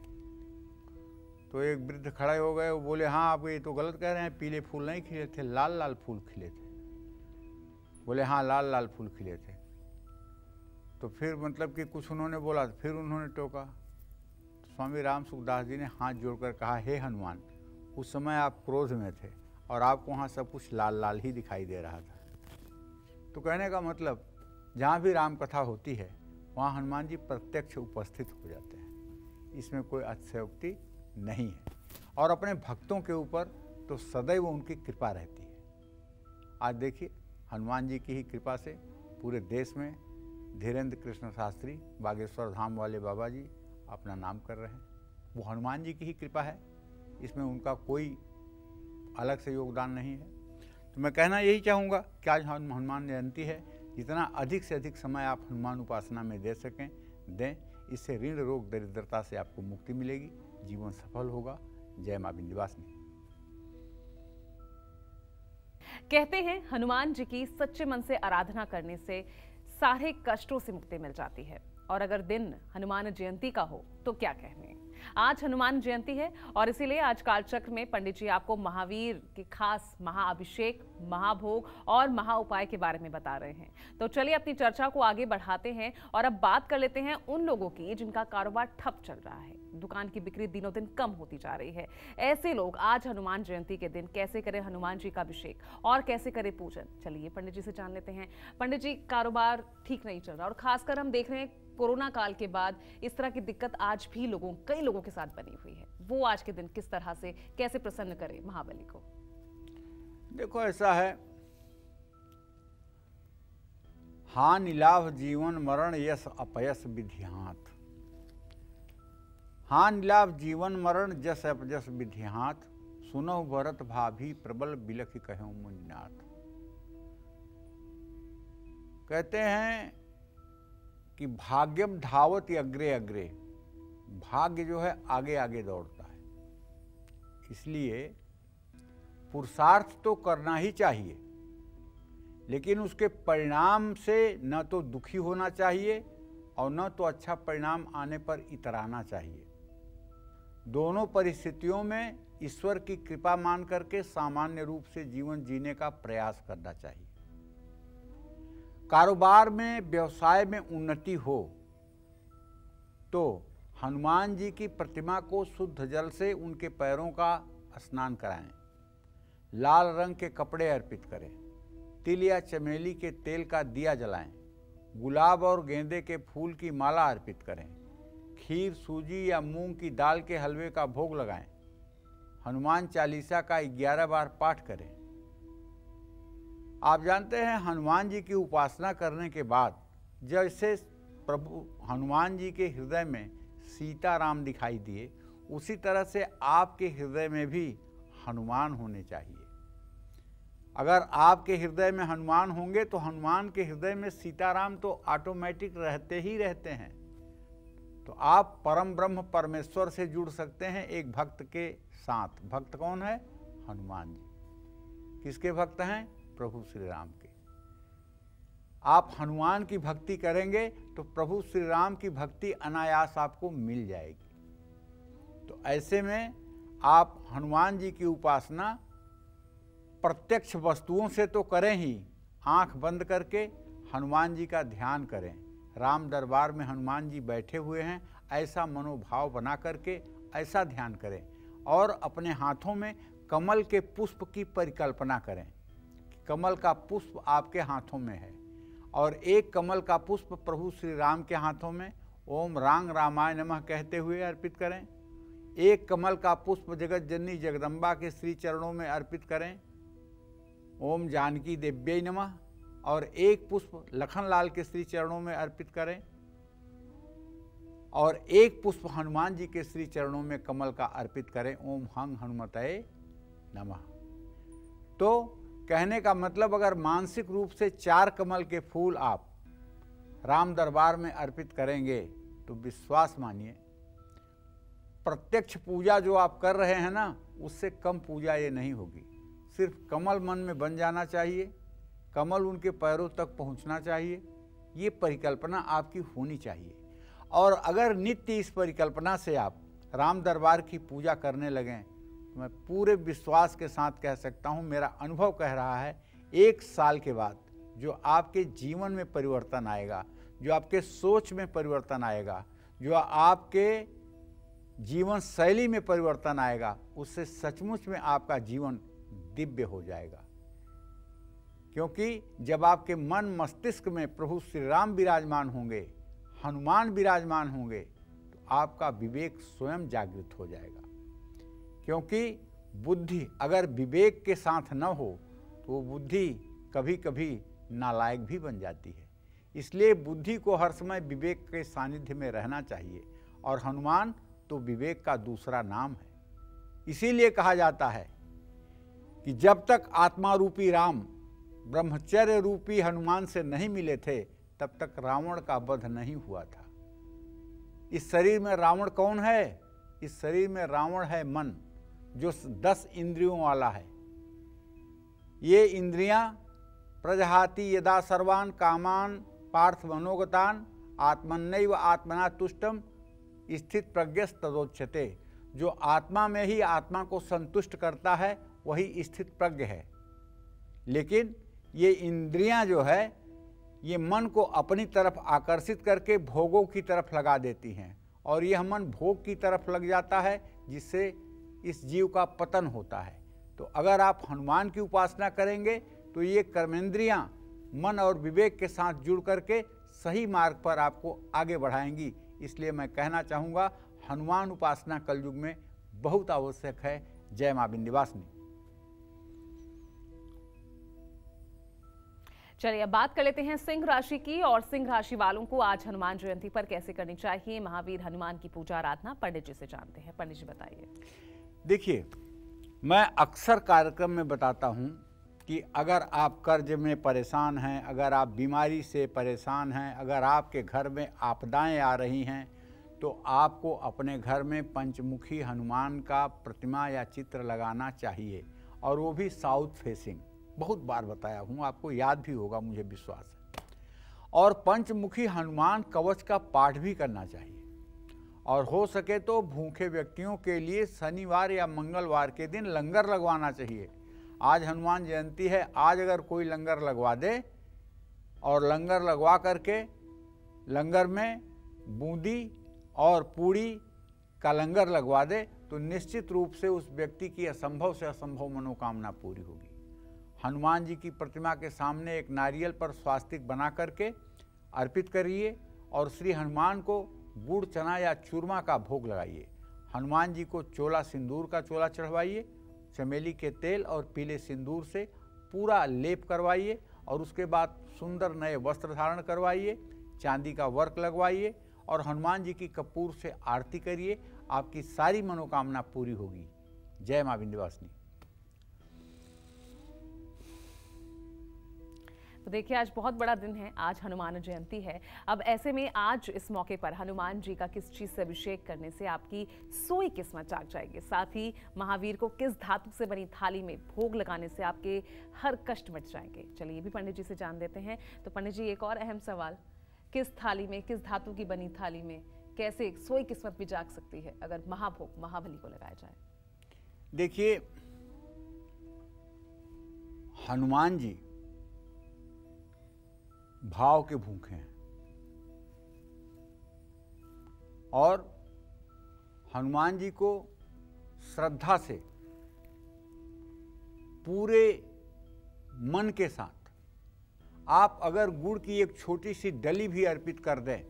तो एक वृद्ध खड़े हो गए, वो बोले हाँ आप ये तो गलत कह रहे हैं, पीले फूल नहीं खिले थे, लाल लाल फूल खिले थे। बोले हाँ लाल लाल फूल खिले थे। तो फिर मतलब कि कुछ उन्होंने बोला, फिर उन्होंने टोका। तो स्वामी राम सुखदास जी ने हाथ जोड़कर कहा, हे हनुमान, उस समय आप क्रोध में थे और आपको वहाँ सब कुछ लाल लाल ही दिखाई दे रहा था। तो कहने का मतलब जहाँ भी राम कथा होती है वहाँ हनुमान जी प्रत्यक्ष उपस्थित हो जाते हैं, इसमें कोई अतिशयोक्ति नहीं है। और अपने भक्तों के ऊपर तो सदैव उनकी कृपा रहती है। आज देखिए हनुमान जी की ही कृपा से पूरे देश में धीरेन्द्र कृष्ण शास्त्री बागेश्वर धाम वाले बाबा जी अपना नाम कर रहे हैं। वो हनुमान जी की ही कृपा है, इसमें उनका कोई अलग से योगदान नहीं है। तो मैं कहना यही चाहूँगा कि आज हनुमान जयंती है, जितना अधिक से अधिक समय आप हनुमान उपासना में दे सकें दें। इससे ऋण रोग दरिद्रता से आपको मुक्ति मिलेगी, जीवन सफल होगा। जय मां विंध्यवासिनी। कहते हैं हनुमान जी की सच्चे मन से आराधना करने से सारे कष्टों से मुक्ति मिल जाती है। और अगर दिन हनुमान जयंती का हो तो क्या कहने। आज हनुमान जयंती है और इसीलिए आज कालचक्र में पंडित जी आपको महावीर के खास महाअभिषेक, महाभोग और महाउपाय के बारे में बता रहे हैं। तो चलिए अपनी चर्चा को आगे बढ़ाते हैं और अब बात कर लेते हैं उन लोगों की जिनका कारोबार ठप चल रहा है, दुकान की बिक्री दिनों दिन कम होती जा रही है। ऐसे लोग आज हनुमान जयंती के दिन कैसे करें हनुमान जी का अभिषेक और कैसे करें पूजन, चलिए पंडित जी से जान लेते हैं। पंडित जी, कारोबार ठीक नहीं चल रहा और खासकर हम देख रहे हैं कोरोना काल के बाद इस तरह की दिक्कत आज भी कई लोगों के साथ बनी हुई है। वो आज के दिन किस तरह से कैसे प्रसन्न करें महाबली को? देखो ऐसा है, हानि लाभ जीवन मरण यश अपयश विधिहात। हानि लाभ जीवन मरण जस अपजस विधिहात। सुनो भरत भाभी प्रबल बिलख कहूं मुनिनाथ। कहते हैं कि भाग्यम धावत अग्रे अग्रे, भाग्य जो है आगे आगे दौड़ता है। इसलिए पुरुषार्थ तो करना ही चाहिए, लेकिन उसके परिणाम से न तो दुखी होना चाहिए और न तो अच्छा परिणाम आने पर इतराना चाहिए। दोनों परिस्थितियों में ईश्वर की कृपा मान करके सामान्य रूप से जीवन जीने का प्रयास करना चाहिए। कारोबार में, व्यवसाय में उन्नति हो तो हनुमान जी की प्रतिमा को शुद्ध जल से उनके पैरों का स्नान कराएं, लाल रंग के कपड़े अर्पित करें, तिल या चमेली के तेल का दिया जलाएं, गुलाब और गेंदे के फूल की माला अर्पित करें, खीर, सूजी या मूंग की दाल के हलवे का भोग लगाएं, हनुमान चालीसा का 11 बार पाठ करें। आप जानते हैं हनुमान जी की उपासना करने के बाद जैसे प्रभु हनुमान जी के हृदय में सीताराम दिखाई दिए, उसी तरह से आपके हृदय में भी हनुमान होने चाहिए। अगर आपके हृदय में हनुमान होंगे तो हनुमान के हृदय में सीताराम तो ऑटोमेटिक रहते ही रहते हैं। तो आप परम ब्रह्म परमेश्वर से जुड़ सकते हैं एक भक्त के साथ। भक्त कौन है? हनुमान जी। किसके भक्त हैं? प्रभु श्री राम के। आप हनुमान की भक्ति करेंगे तो प्रभु श्री राम की भक्ति अनायास आपको मिल जाएगी। तो ऐसे में आप हनुमान जी की उपासना प्रत्यक्ष वस्तुओं से तो करें ही, आंख बंद करके हनुमान जी का ध्यान करें। राम दरबार में हनुमान जी बैठे हुए हैं, ऐसा मनोभाव बना करके ऐसा ध्यान करें और अपने हाथों में कमल के पुष्प की परिकल्पना करें। कमल का पुष्प आपके हाथों में है और एक कमल का पुष्प प्रभु श्री राम के हाथों में ओम रांग रामाय नमः कहते हुए अर्पित करें। एक कमल का पुष्प जगत जननी जगदम्बा के श्री चरणों में अर्पित करें, ओम जानकी देव्यै नमः। और एक पुष्प लखनलाल के श्री चरणों में अर्पित करें और एक पुष्प हनुमान जी के श्री चरणों में कमल का अर्पित करें, ओम हंग हनुमतये नमः। तो कहने का मतलब, अगर मानसिक रूप से 4 कमल के फूल आप राम दरबार में अर्पित करेंगे तो विश्वास मानिए, प्रत्यक्ष पूजा जो आप कर रहे हैं ना, उससे कम पूजा ये नहीं होगी। सिर्फ कमल मन में बन जाना चाहिए, कमल उनके पैरों तक पहुंचना चाहिए, ये परिकल्पना आपकी होनी चाहिए। और अगर नित्य इस परिकल्पना से आप राम दरबार की पूजा करने लगें तो मैं पूरे विश्वास के साथ कह सकता हूँ, मेरा अनुभव कह रहा है, 1 साल के बाद जो आपके जीवन में परिवर्तन आएगा, जो आपके सोच में परिवर्तन आएगा, जो आपके जीवन शैली में परिवर्तन आएगा, उससे सचमुच में आपका जीवन दिव्य हो जाएगा। क्योंकि जब आपके मन मस्तिष्क में प्रभु श्री राम विराजमान होंगे, हनुमान विराजमान होंगे, तो आपका विवेक स्वयं जागृत हो जाएगा। क्योंकि बुद्धि अगर विवेक के साथ न हो तो बुद्धि कभी कभी नालायक भी बन जाती है। इसलिए बुद्धि को हर समय विवेक के सानिध्य में रहना चाहिए और हनुमान तो विवेक का दूसरा नाम है। इसीलिए कहा जाता है कि जब तक आत्मा रूपी राम ब्रह्मचर्य रूपी हनुमान से नहीं मिले थे, तब तक रावण का वध नहीं हुआ था। इस शरीर में रावण कौन है? इस शरीर में रावण है मन, जो 10 इंद्रियों वाला है। ये इंद्रियां प्रजहाति यदा सर्वान कामान पार्थ मनोगतान आत्मन्नैव आत्मना तुष्टम स्थित प्रज्ञस तदोच्यते। जो आत्मा में ही आत्मा को संतुष्ट करता है वही स्थित प्रज्ञ है। लेकिन ये इंद्रियां जो है, ये मन को अपनी तरफ आकर्षित करके भोगों की तरफ लगा देती हैं और यह मन भोग की तरफ लग जाता है, जिससे इस जीव का पतन होता है। तो अगर आप हनुमान की उपासना करेंगे तो ये कर्मेंद्रियां मन और विवेक के साथ जुड़ करके सही मार्ग पर आपको आगे बढ़ाएंगी। इसलिए मैं कहना चाहूँगा, हनुमान उपासना कलयुग में बहुत आवश्यक है। जय मां विंध्यवासिनी। चलिए अब बात कर लेते हैं सिंह राशि की, और सिंह राशि वालों को आज हनुमान जयंती पर कैसे करनी चाहिए महावीर हनुमान की पूजा आराधना, पंडित जी से जानते हैं। पंडित जी बताइए। देखिए, मैं अक्सर कार्यक्रम में बताता हूं कि अगर आप कर्ज में परेशान हैं, अगर आप बीमारी से परेशान हैं, अगर आपके घर में आपदाएं आ रही हैं, तो आपको अपने घर में पंचमुखी हनुमान का प्रतिमा या चित्र लगाना चाहिए, और वो भी साउथ फेसिंग। बहुत बार बताया हूँ, आपको याद भी होगा, मुझे विश्वास है। और पंचमुखी हनुमान कवच का पाठ भी करना चाहिए, और हो सके तो भूखे व्यक्तियों के लिए शनिवार या मंगलवार के दिन लंगर लगवाना चाहिए। आज हनुमान जयंती है, आज अगर कोई लंगर लगवा दे और लंगर लगवा करके लंगर में बूंदी और पूड़ी का लंगर लगवा दे, तो निश्चित रूप से उस व्यक्ति की असंभव से असंभव मनोकामना पूरी होगी। हनुमान जी की प्रतिमा के सामने एक नारियल पर स्वास्तिक बना करके अर्पित करिए और श्री हनुमान को गुड़ चना या चूरमा का भोग लगाइए। हनुमान जी को चोला सिंदूर का चोला चढ़वाइए, चमेली के तेल और पीले सिंदूर से पूरा लेप करवाइए, और उसके बाद सुंदर नए वस्त्र धारण करवाइए, चांदी का वर्क लगवाइए और हनुमान जी की कपूर से आरती करिए। आपकी सारी मनोकामना पूरी होगी। जय मां विंध्यवासिनी। तो देखिए, आज बहुत बड़ा दिन है, आज हनुमान जयंती है। अब ऐसे में आज इस मौके पर हनुमान जी का किस चीज से अभिषेक करने से आपकी सोई किस्मत जाग जाएगी, साथ ही महावीर को किस धातु से बनी थाली में भोग लगाने से आपके हर कष्ट मिट जाएंगे। चलिए ये भी पंडित जी से जान देते हैं। तो पंडित जी, एक और अहम सवाल, किस थाली में, किस धातु की बनी थाली में कैसे सोई किस्मत भी जाग सकती है अगर महाभोग महाबली को लगाया जाए? देखिए, हनुमान जी भाव के भूखे हैं और हनुमान जी को श्रद्धा से पूरे मन के साथ आप अगर गुड़ की एक छोटी सी डली भी अर्पित कर दें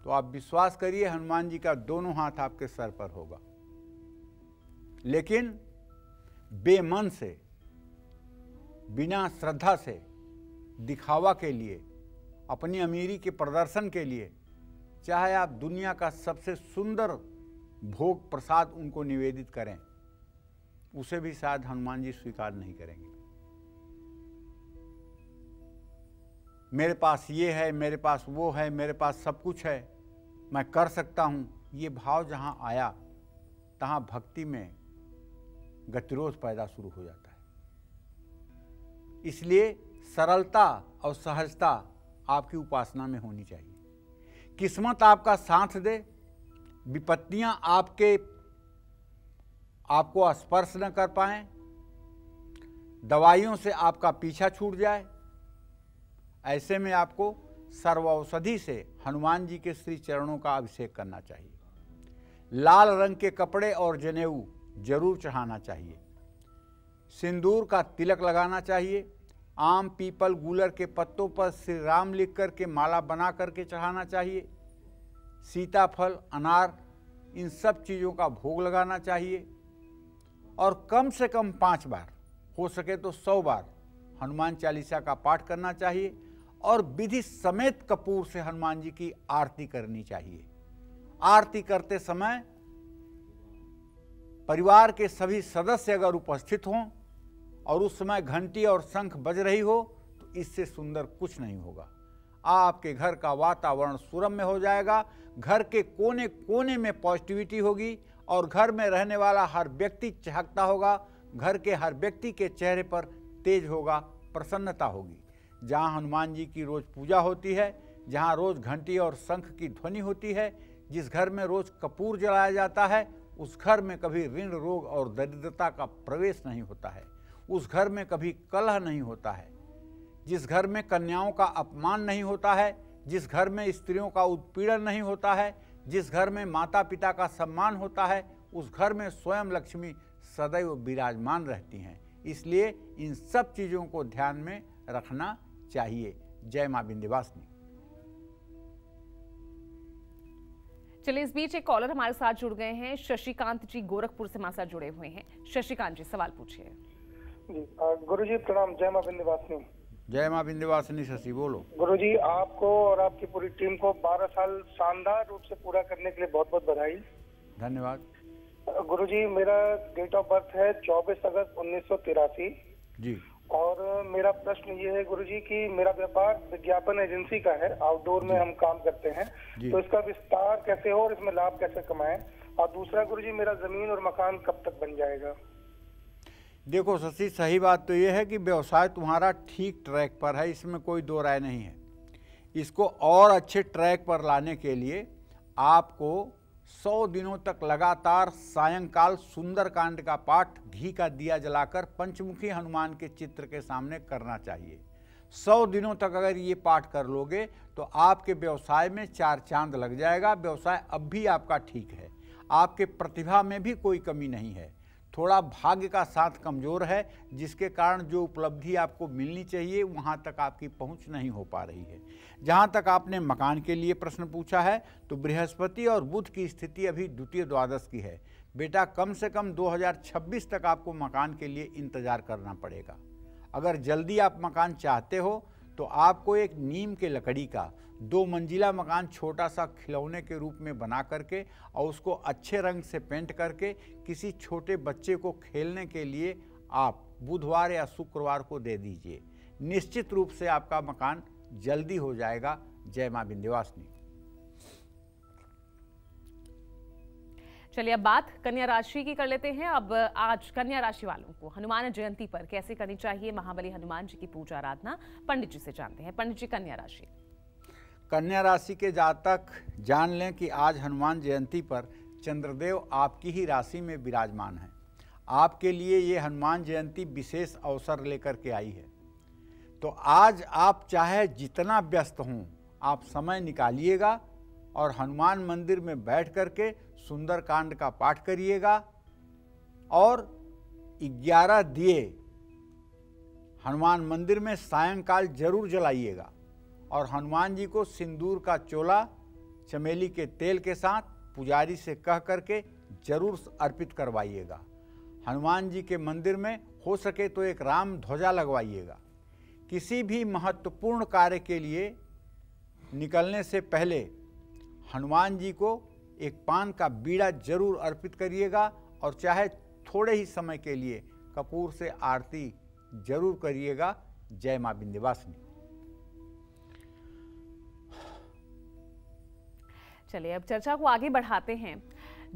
तो आप विश्वास करिए हनुमान जी का दोनों हाथ आपके सर पर होगा। लेकिन बेमन से, बिना श्रद्धा से, दिखावा के लिए, अपनी अमीरी के प्रदर्शन के लिए, चाहे आप दुनिया का सबसे सुंदर भोग प्रसाद उनको निवेदित करें, उसे भी शायद हनुमान जी स्वीकार नहीं करेंगे। मेरे पास ये है, मेरे पास वो है, मेरे पास सब कुछ है, मैं कर सकता हूं, ये भाव जहां आया तहां भक्ति में गतिरोध पैदा शुरू हो जाता है। इसलिए सरलता और सहजता आपकी उपासना में होनी चाहिए। किस्मत आपका साथ दे, विपत्तियां आपको स्पर्श न कर पाएं, दवाइयों से आपका पीछा छूट जाए, ऐसे में आपको सर्वौषधि से हनुमान जी के श्री चरणों का अभिषेक करना चाहिए। लाल रंग के कपड़े और जनेऊ जरूर चढ़ाना चाहिए। सिंदूर का तिलक लगाना चाहिए। आम, पीपल, गूलर के पत्तों पर श्री राम लिख कर के माला बना करके चढ़ाना चाहिए। सीताफल, अनार, इन सब चीज़ों का भोग लगाना चाहिए और कम से कम 5 बार, हो सके तो 100 बार हनुमान चालीसा का पाठ करना चाहिए और विधि समेत कपूर से हनुमान जी की आरती करनी चाहिए। आरती करते समय परिवार के सभी सदस्य अगर उपस्थित हों और उस समय घंटी और शंख बज रही हो तो इससे सुंदर कुछ नहीं होगा। आपके घर का वातावरण सुरम्य हो जाएगा, घर के कोने कोने में पॉजिटिविटी होगी और घर में रहने वाला हर व्यक्ति चहकता होगा, घर के हर व्यक्ति के चेहरे पर तेज होगा, प्रसन्नता होगी। जहाँ हनुमान जी की रोज पूजा होती है, जहाँ रोज घंटी और शंख की ध्वनि होती है, जिस घर में रोज कपूर जलाया जाता है, उस घर में कभी ऋण, रोग और दरिद्रता का प्रवेश नहीं होता है। उस घर में कभी कलह नहीं होता है। जिस घर में कन्याओं का अपमान नहीं होता है, जिस घर में स्त्रियों का उत्पीड़न नहीं होता है, जिस घर में माता पिता का सम्मान होता है, उस घर में स्वयं लक्ष्मी सदैव विराजमान रहती हैं। इसलिए इन सब चीज़ों को ध्यान में रखना चाहिए। जय मां विंध्यवासिनी। चलिए, इस बीच एक कॉलर हमारे साथ जुड़ गए हैं। शशिकांत जी गोरखपुर से हमारे साथ जुड़े हुए हैं। शशिकांत जी, सवाल पूछिए। गुरुजी प्रणाम। जय मां विंध्यवासिनी। जय मां विंध्यवासिनी। शशि बोलो। गुरुजी, आपको और आपकी पूरी टीम को 12 साल शानदार रूप से पूरा करने के लिए बहुत बहुत बधाई। धन्यवाद। गुरुजी, मेरा डेट ऑफ बर्थ है 24 अगस्त 1983 जी। और मेरा प्रश्न ये है गुरुजी कि मेरा व्यापार विज्ञापन एजेंसी का है, आउटडोर में हम काम करते हैं, तो इसका विस्तार कैसे हो और इसमें लाभ कैसे कमाएं? और दूसरा गुरुजी, मेरा जमीन और मकान कब तक बन जाएगा? देखो शशि, सही बात तो ये है कि व्यवसाय तुम्हारा ठीक ट्रैक पर है, इसमें कोई दो राय नहीं है। इसको और अच्छे ट्रैक पर लाने के लिए आपको 100 दिनों तक लगातार सायंकाल सुंदरकांड का पाठ घी का दिया जलाकर पंचमुखी हनुमान के चित्र के सामने करना चाहिए। 100 दिनों तक अगर ये पाठ कर लोगे तो आपके व्यवसाय में 4 चांद लग जाएगा। व्यवसाय अब भी आपका ठीक है, आपके प्रतिभा में भी कोई कमी नहीं है। थोड़ा भाग्य का साथ कमज़ोर है, जिसके कारण जो उपलब्धि आपको मिलनी चाहिए वहाँ तक आपकी पहुँच नहीं हो पा रही है। जहाँ तक आपने मकान के लिए प्रश्न पूछा है तो बृहस्पति और बुध की स्थिति अभी द्वितीय द्वादश की है। बेटा, कम से कम 2026 तक आपको मकान के लिए इंतज़ार करना पड़ेगा। अगर जल्दी आप मकान चाहते हो तो आपको एक नीम के लकड़ी का 2 मंजिला मकान छोटा सा खिलौने के रूप में बना करके और उसको अच्छे रंग से पेंट करके किसी छोटे बच्चे को खेलने के लिए आप बुधवार या शुक्रवार को दे दीजिए। निश्चित रूप से आपका मकान जल्दी हो जाएगा। जय मां विंध्यवासिनी। चलिए, अब बात कन्या राशि की कर लेते हैं। अब आज कन्या राशि वालों को हनुमान जयंती पर कैसे करनी चाहिए महाबली हनुमान जी की पूजा आराधना, पंडित जी से जानते हैं। पंडित जी, कन्या राशि। कन्या राशि के जातक जान लें कि आज हनुमान जयंती पर चंद्रदेव आपकी ही राशि में विराजमान हैं। आपके लिए ये हनुमान जयंती विशेष अवसर लेकर के आई है। तो आज आप चाहे जितना व्यस्त हों, आप समय निकालिएगा और हनुमान मंदिर में बैठ करके सुंदरकांड का पाठ करिएगा और 11 दिए हनुमान मंदिर में सायंकाल जरूर जलाइएगा और हनुमान जी को सिंदूर का चोला चमेली के तेल के साथ पुजारी से कह करके जरूर अर्पित करवाइएगा। हनुमान जी के मंदिर में हो सके तो एक राम ध्वजा लगवाइएगा। किसी भी महत्वपूर्ण कार्य के लिए निकलने से पहले हनुमान जी को एक पान का बीड़ा जरूर अर्पित करिएगा और चाहे थोड़े ही समय के लिए कपूर से आरती जरूर करिएगा। जय मां विंध्यवासिनी। चलिए अब चर्चा को आगे बढ़ाते हैं।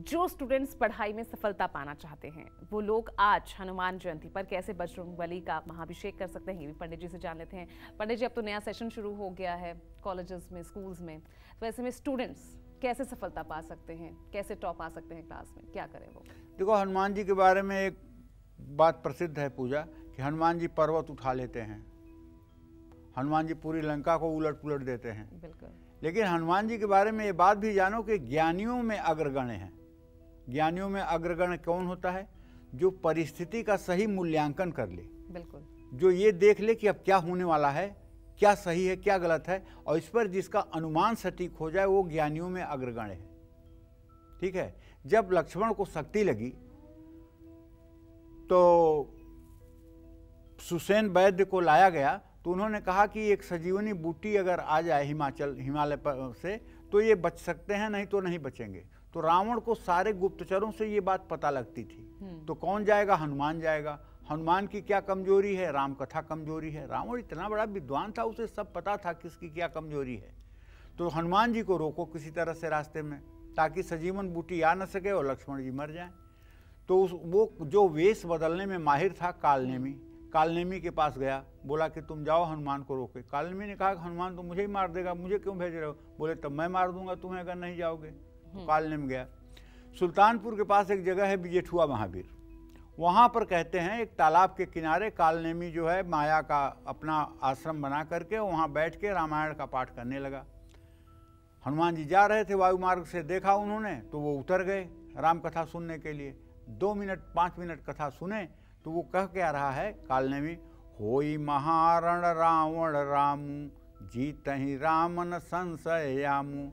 जो स्टूडेंट्स पढ़ाई में सफलता पाना चाहते हैं वो लोग आज हनुमान जयंती पर कैसे बजरंगबली का महाभिषेक कर सकते हैं, ये भी पंडित जी से जान लेते हैं। पंडित जी, अब तो नया सेशन शुरू हो गया है कॉलेजेस में, स्कूल्स में, तो ऐसे में स्टूडेंट्स कैसे सफलता पा सकते हैं, कैसे टॉप आ सकते हैं क्लास में, क्या करें वो? देखो, हनुमान जी के बारे में एक बात प्रसिद्ध है पूजा कि हनुमान जी पर्वत उठा लेते हैं, हनुमान जी पूरी लंका को उलट पुलट देते हैं। बिल्कुल। लेकिन हनुमान जी के बारे में ये बात भी जानो कि ज्ञानियों में अग्रगण्य हैं। ज्ञानियों में अग्रगण्य कौन होता है? जो परिस्थिति का सही मूल्यांकन कर ले। बिल्कुल। जो ये देख ले कि अब क्या होने वाला है, क्या सही है क्या गलत है, और इस पर जिसका अनुमान सटीक हो जाए वो ज्ञानियों में अग्रगण्य है। ठीक है। जब लक्ष्मण को शक्ति लगी तो सुसेन वैद्य को लाया गया तो उन्होंने कहा कि एक सजीवनी बूटी अगर आ जाए हिमालय से तो ये बच सकते हैं, नहीं तो नहीं बचेंगे। तो रावण को सारे गुप्तचरों से ये बात पता लगती थी। तो कौन जाएगा? हनुमान जाएगा। हनुमान की क्या कमजोरी है? राम कथा कमजोरी है। रावण इतना बड़ा विद्वान था, उसे सब पता था किसकी क्या कमजोरी है। तो हनुमान जी को रोको किसी तरह से रास्ते में, ताकि सजीवन बूटी आ न सके और लक्ष्मण जी मर जाएं। तो वो जो वेश बदलने में माहिर था कालनेमी के पास गया, बोला कि तुम जाओ हनुमान को रोके। कालनेमी ने कहा हनुमान तो मुझे ही मार देगा, मुझे क्यों भेज रहे हो? बोले तब मैं मार दूंगा तुम्हें अगर नहीं जाओगे। तो कालनेमी गया। सुल्तानपुर के पास एक जगह है बिजेठुआ महावीर, वहाँ पर कहते हैं एक तालाब के किनारे कालनेमी जो है माया का अपना आश्रम बना करके वहाँ बैठ के रामायण का पाठ करने लगा। हनुमान जी जा रहे थे, वायु मार्ग से देखा उन्होंने तो वो उतर गए राम कथा सुनने के लिए। 2 मिनट 5 मिनट कथा सुने तो वो कह क्या रहा है कालनेमी, होई महारण रावण रामू जीतहि रामन संशयामू।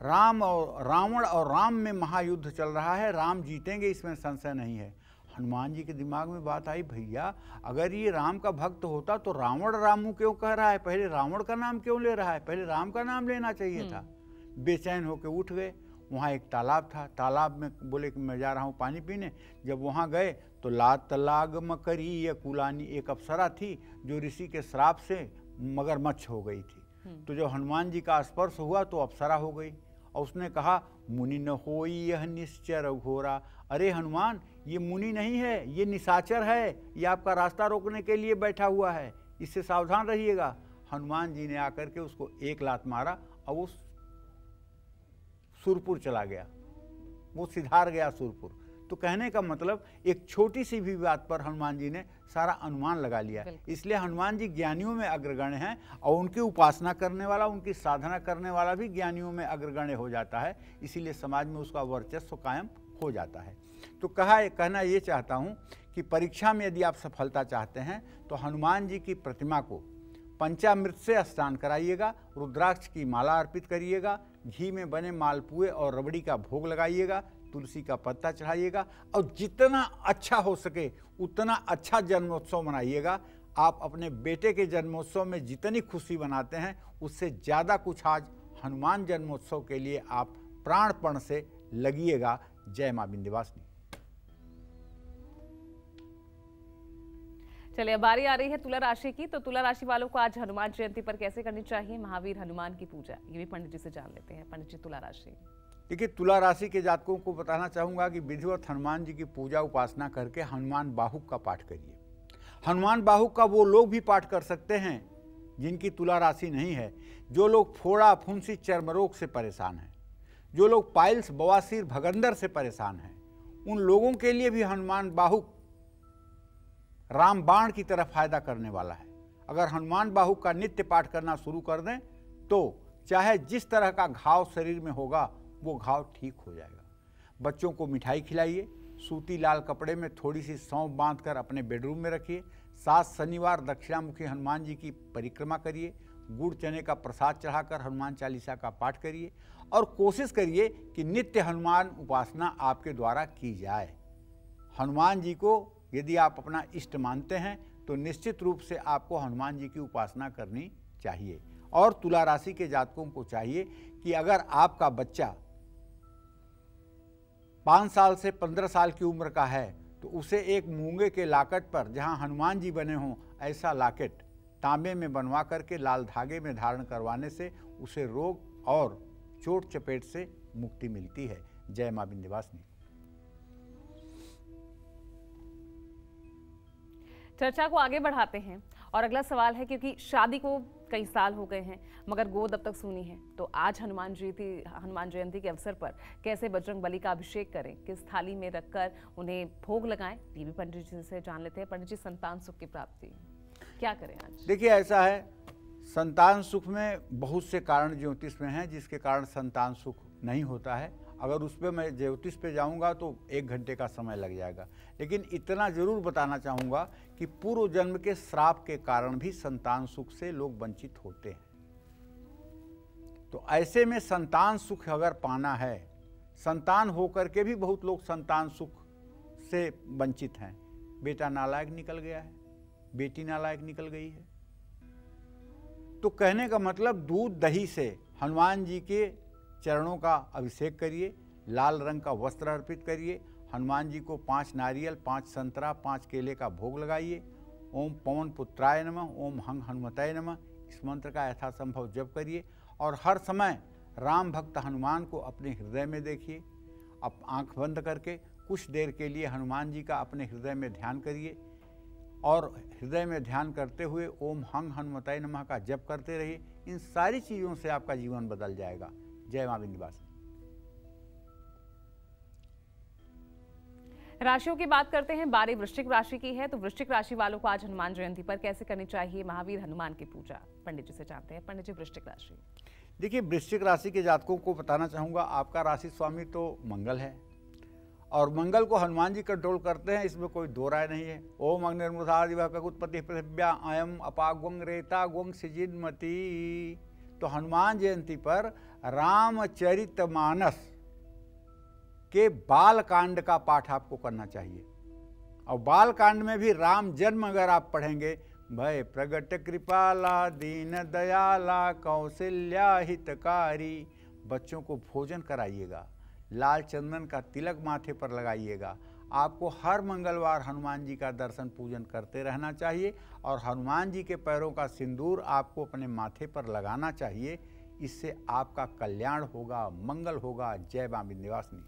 राम और रावण और राम में महायुद्ध चल रहा है, राम जीतेंगे इसमें संशय नहीं है। हनुमान जी के दिमाग में बात आई, भैया अगर ये राम का भक्त होता तो रावण रामू क्यों कह रहा है, पहले रावण का नाम क्यों ले रहा है, पहले राम का नाम लेना चाहिए था। बेचैन होकर उठ गए। वहाँ एक तालाब था, तालाब में बोले कि मैं जा रहा हूँ पानी पीने। जब वहाँ गए तो लात लाग मकरी या कुलानी, एक अप्सरा थी जो ऋषि के श्राप से मगरमच्छ हो गई थी। तो जब हनुमान जी का स्पर्श हुआ तो अप्सरा हो गई और उसने कहा मुनि न होई यह निश्चर घोरा। अरे हनुमान, ये मुनि नहीं है, ये निशाचर है, ये आपका रास्ता रोकने के लिए बैठा हुआ है, इससे सावधान रहिएगा। हनुमान जी ने आकर के उसको एक लात मारा और वो सुरपुर चला गया, वो सिधार गया सुरपुर। तो कहने का मतलब एक छोटी सी भी बात पर हनुमान जी ने सारा अनुमान लगा लिया। इसलिए हनुमान जी ज्ञानियों में अग्रगण्य हैं और उनकी उपासना करने वाला, उनकी साधना करने वाला भी ज्ञानियों में अग्रगण्य हो जाता है। इसीलिए समाज में उसका वर्चस्व कायम हो जाता है। तो कहना ये चाहता हूँ कि परीक्षा में यदि आप सफलता चाहते हैं तो हनुमान जी की प्रतिमा को पंचामृत से स्नान कराइएगा, रुद्राक्ष की माला अर्पित करिएगा, घी में बने मालपुए और रबड़ी का भोग लगाइएगा, तुलसी का पत्ता चढ़ाइएगा और जितना अच्छा हो सके उतना अच्छा जन्मोत्सव मनाइएगा। आप अपने बेटे के जन्मोत्सव में जितनी खुशी मनाते हैं उससे ज़्यादा कुछ आज हनुमान जन्मोत्सव के लिए आप प्राणपण से लगिएगा। जय मां विंध्यवासिनी। चलिए अब बारी आ रही है तुला राशि की। तो तुला राशि वालों को आज हनुमान जयंती पर कैसे करनी चाहिए महावीर हनुमान की पूजा, ये भी पंडित जी से जान लेते हैं। पंडित जी, तुला राशि। देखिए, तुला राशि के जातकों को बताना चाहूँगा कि विधिवत हनुमान जी की पूजा उपासना करके हनुमान बाहुक का पाठ करिए। हनुमान बाहुक का वो लोग भी पाठ कर सकते हैं जिनकी तुला राशि नहीं है, जो लोग फोड़ा फुंसी चर्म रोग से परेशान हैं, जो लोग पाइल्स बवासीर भगंदर से परेशान हैं, उन लोगों के लिए भी हनुमान बाहुक रामबाण की तरह फायदा करने वाला है। अगर हनुमान बाहुक का नित्य पाठ करना शुरू कर दें तो चाहे जिस तरह का घाव शरीर में होगा वो घाव ठीक हो जाएगा। बच्चों को मिठाई खिलाइए, सूती लाल कपड़े में थोड़ी सी सौंफ बांधकर अपने बेडरूम में रखिए। 7 शनिवार दक्षिणामुखी हनुमान जी की परिक्रमा करिए। गुड़ चने का प्रसाद चढ़ाकर हनुमान चालीसा का पाठ करिए और कोशिश करिए कि नित्य हनुमान उपासना आपके द्वारा की जाए। हनुमान जी को यदि आप अपना इष्ट मानते हैं तो निश्चित रूप से आपको हनुमान जी की उपासना करनी चाहिए। और तुला राशि के जातकों को चाहिए कि अगर आपका बच्चा 5 साल से 15 साल की उम्र का है तो उसे एक मूंगे के लाकेट पर जहां हनुमान जी बने हों ऐसा लाकेट तांबे में बनवा करके लाल धागे में धारण करवाने से उसे रोग और चोट चपेट से मुक्ति मिलती है। जय मां विंध्यवासिनी। चर्चा को आगे बढ़ाते हैं और अगला सवाल है, क्योंकि शादी को कई साल हो गए हैं मगर गोद अब तक सूनी है, तो आज हनुमान जयंती के अवसर पर कैसे बजरंग बली का अभिषेक करें, किस थाली में रखकर उन्हें भोग लगाएं, ये भी पंडित जी से जान लेते हैं। पंडित जी, संतान सुख की प्राप्ति क्या करें आज? देखिए, ऐसा है, संतान सुख में बहुत से कारण ज्योतिष में हैं जिसके कारण संतान सुख नहीं होता है। अगर उस पर मैं ज्योतिष पे जाऊंगा तो 1 घंटे का समय लग जाएगा, लेकिन इतना जरूर बताना चाहूँगा कि पूर्व जन्म के श्राप के कारण भी संतान सुख से लोग वंचित होते हैं। तो ऐसे में संतान सुख अगर पाना है, संतान होकर के भी बहुत लोग संतान सुख से वंचित हैं। बेटा नालायक निकल गया है, बेटी नालायक निकल गई है, तो कहने का मतलब दूध दही से हनुमान जी के चरणों का अभिषेक करिए, लाल रंग का वस्त्र अर्पित करिए, हनुमान जी को 5 नारियल, 5 संतरा, 5 केले का भोग लगाइए। ओम पवन पुत्राय नमः, ओम हंग हनुमताय नमः, इस मंत्र का यथासंभव जप करिए और हर समय राम भक्त हनुमान को अपने हृदय में देखिए। अब आंख बंद करके कुछ देर के लिए हनुमान जी का अपने हृदय में ध्यान करिए और हृदय में ध्यान करते हुए ओम हंग हनुमताय नमः का जप करते रहिए। इन सारी चीज़ों से आपका जीवन बदल जाएगा। जय मां विंध्यवासिनी। राशियों की बात करते हैं, बारी वृश्चिक राशि की है, तो वृश्चिक राशि वालों को आज हनुमान जयंती पर कैसे करनी चाहिए महावीर हनुमान की पूजा? पंडित जी से जानते हैं। पंडित जी, वृश्चिक राशि। देखिए, वृश्चिक राशि के जातकों को बताना चाहूँगा, आपका राशि स्वामी तो मंगल है और मंगल को हनुमान जी कंट्रोल करते हैं, इसमें कोई दो राय नहीं है। ओम अग्निर्मुधादिवकुत्पत्ति पृथिव्या अयम अपाग्वंग रेता ग्वंग सिजिन्मति। तो हनुमान जयंती पर रामचरितमानस के बाल कांड का पाठ आपको करना चाहिए और बाल कांड में भी राम जन्म अगर आप पढ़ेंगे, भय प्रगट कृपाला दीन दयाला कौशल्या हितकारी। बच्चों को भोजन कराइएगा, लाल चंदन का तिलक माथे पर लगाइएगा। आपको हर मंगलवार हनुमान जी का दर्शन पूजन करते रहना चाहिए और हनुमान जी के पैरों का सिंदूर आपको अपने माथे पर लगाना चाहिए। इससे आपका कल्याण होगा, मंगल होगा। जय मां विंध्यवासिनी।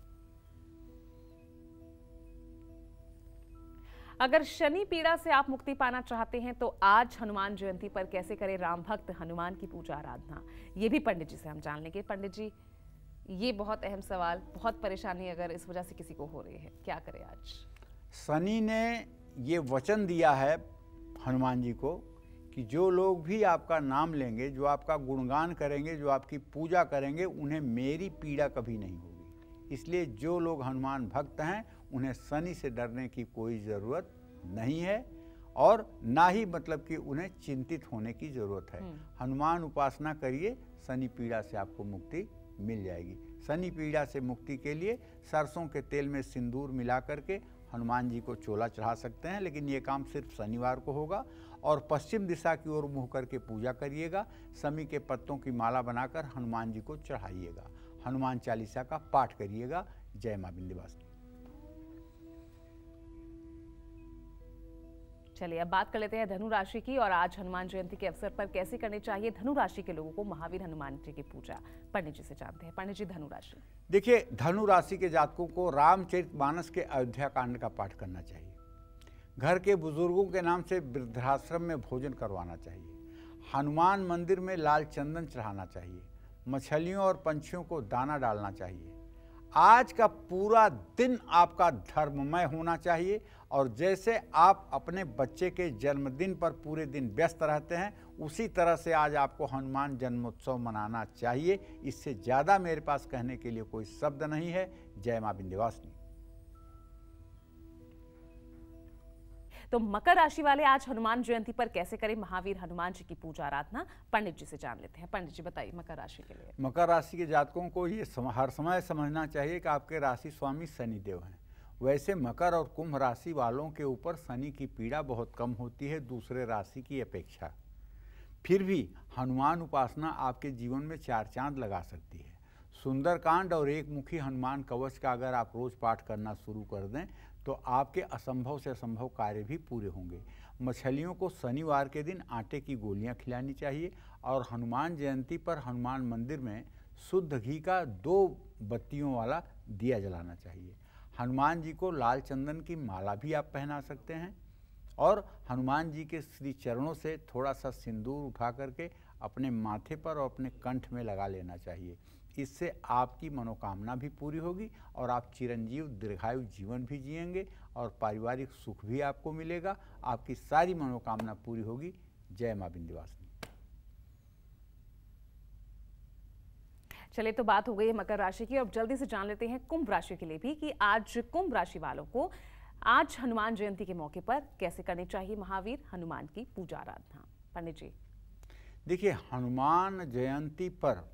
अगर शनि पीड़ा से आप मुक्ति पाना चाहते हैं तो आज हनुमान जयंती पर कैसे करें राम भक्त हनुमान की पूजा आराधना, ये भी पंडित जी से हम जान लेंगे। पंडित जी, ये बहुत अहम सवाल, बहुत परेशानी अगर इस वजह से किसी को हो रही है, क्या करें आज? शनि ने ये वचन दिया है हनुमान जी को कि जो लोग भी आपका नाम लेंगे, जो आपका गुणगान करेंगे, जो आपकी पूजा करेंगे, उन्हें मेरी पीड़ा कभी नहीं होगी। इसलिए जो लोग हनुमान भक्त हैं उन्हें शनि से डरने की कोई ज़रूरत नहीं है और ना ही मतलब कि उन्हें चिंतित होने की ज़रूरत है। हनुमान उपासना करिए, शनि पीड़ा से आपको मुक्ति मिल जाएगी। शनि पीड़ा से मुक्ति के लिए सरसों के तेल में सिंदूर मिला करके हनुमान जी को चोला चढ़ा सकते हैं, लेकिन ये काम सिर्फ शनिवार को होगा और पश्चिम दिशा की ओर मुँह करके पूजा करिएगा। समी के पत्तों की माला बनाकर हनुमान जी को चढ़ाइएगा। हनुमान चालीसा का पाठ करिएगा। जय मां विंध्यवासिनी। चलिए अब बात कर लेते हैं धनु राशि की और आज हनुमान जयंती के अवसर पर कैसे करनी चाहिए धनु राशि के लोगों को महावीर हनुमान जी की पूजा। पंडित जी से जानते हैं। पंडित जी, धनु राशि। देखिए, धनु राशि के जातकों को रामचरितमानस के अयोध्या कांड का पाठ करना चाहिए। घर के बुजुर्गों के नाम से वृद्धाश्रम में भोजन करवाना चाहिए। हनुमान मंदिर में लाल चंदन चढ़ाना चाहिए। मछलियों और पंछियों को दाना डालना चाहिए। आज का पूरा दिन आपका धर्ममय होना चाहिए। और जैसे आप अपने बच्चे के जन्मदिन पर पूरे दिन व्यस्त रहते हैं, उसी तरह से आज आपको हनुमान जन्मोत्सव मनाना चाहिए। इससे ज़्यादा मेरे पास कहने के लिए कोई शब्द नहीं है। जय मां विंध्यवासिनी। तो मकर राशि वाले आज हनुमान जयंती पर कैसे करें महावीर हनुमान जी की पूजा आराधना, पंडित जी से जान लेते हैं। पंडित जी बताइए मकर राशि के लिए। मकर राशि के जातकों को ये हर समय समझना चाहिए कि आपके राशि स्वामी शनिदेव हैं। वैसे मकर और कुंभ राशि वालों के ऊपर शनि की पीड़ा बहुत कम होती है दूसरे राशि की अपेक्षा। फिर भी हनुमान उपासना आपके जीवन में चार चांद लगा सकती है। सुंदरकांड और एक मुखी हनुमान कवच का अगर आप रोज पाठ करना शुरू कर दें तो आपके असंभव से असंभव कार्य भी पूरे होंगे। मछलियों को शनिवार के दिन आटे की गोलियां खिलानी चाहिए और हनुमान जयंती पर हनुमान मंदिर में शुद्ध घी का 2 बत्तियों वाला दिया जलाना चाहिए। हनुमान जी को लाल चंदन की माला भी आप पहना सकते हैं और हनुमान जी के श्री चरणों से थोड़ा सा सिंदूर उठा करके अपने माथे पर और अपने कंठ में लगा लेना चाहिए। इससे आपकी मनोकामना भी पूरी होगी और आप चिरंजीव दीर्घायु जीवन भी जिएंगे और पारिवारिक सुख भी आपको मिलेगा। आपकी सारी मनोकामना पूरी होगी। जय मां विंध्यवासिनी। चलिए, तो बात हो गई है मकर राशि की। अब जल्दी से जान लेते हैं कुंभ राशि के लिए भी कि आज कुंभ राशि वालों को आज हनुमान जयंती के मौके पर कैसे करनी चाहिए महावीर हनुमान की पूजा आराधना। पंडित जी देखिए, हनुमान जयंती पर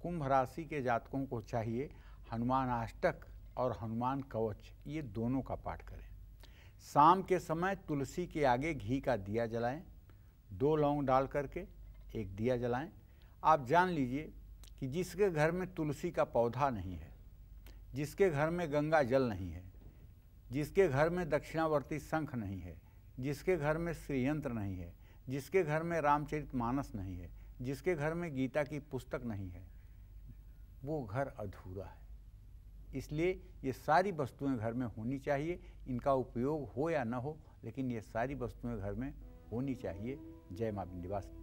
कुंभ राशि के जातकों को चाहिए हनुमान अष्टक और हनुमान कवच, ये दोनों का पाठ करें। शाम के समय तुलसी के आगे घी का दिया जलाएं, 2 लौंग डाल करके एक दिया जलाएं। आप जान लीजिए कि जिसके घर में तुलसी का पौधा नहीं है, जिसके घर में गंगा जल नहीं है, जिसके घर में दक्षिणावर्ती शंख नहीं है, जिसके घर में श्रीयंत्र नहीं है, जिसके घर में रामचरितमानस नहीं है, जिसके घर में गीता की पुस्तक नहीं है, वो घर अधूरा है। इसलिए ये सारी वस्तुएं घर में होनी चाहिए। इनका उपयोग हो या न हो, लेकिन ये सारी वस्तुएं घर में होनी चाहिए। जय मां विंध्यवासिनी।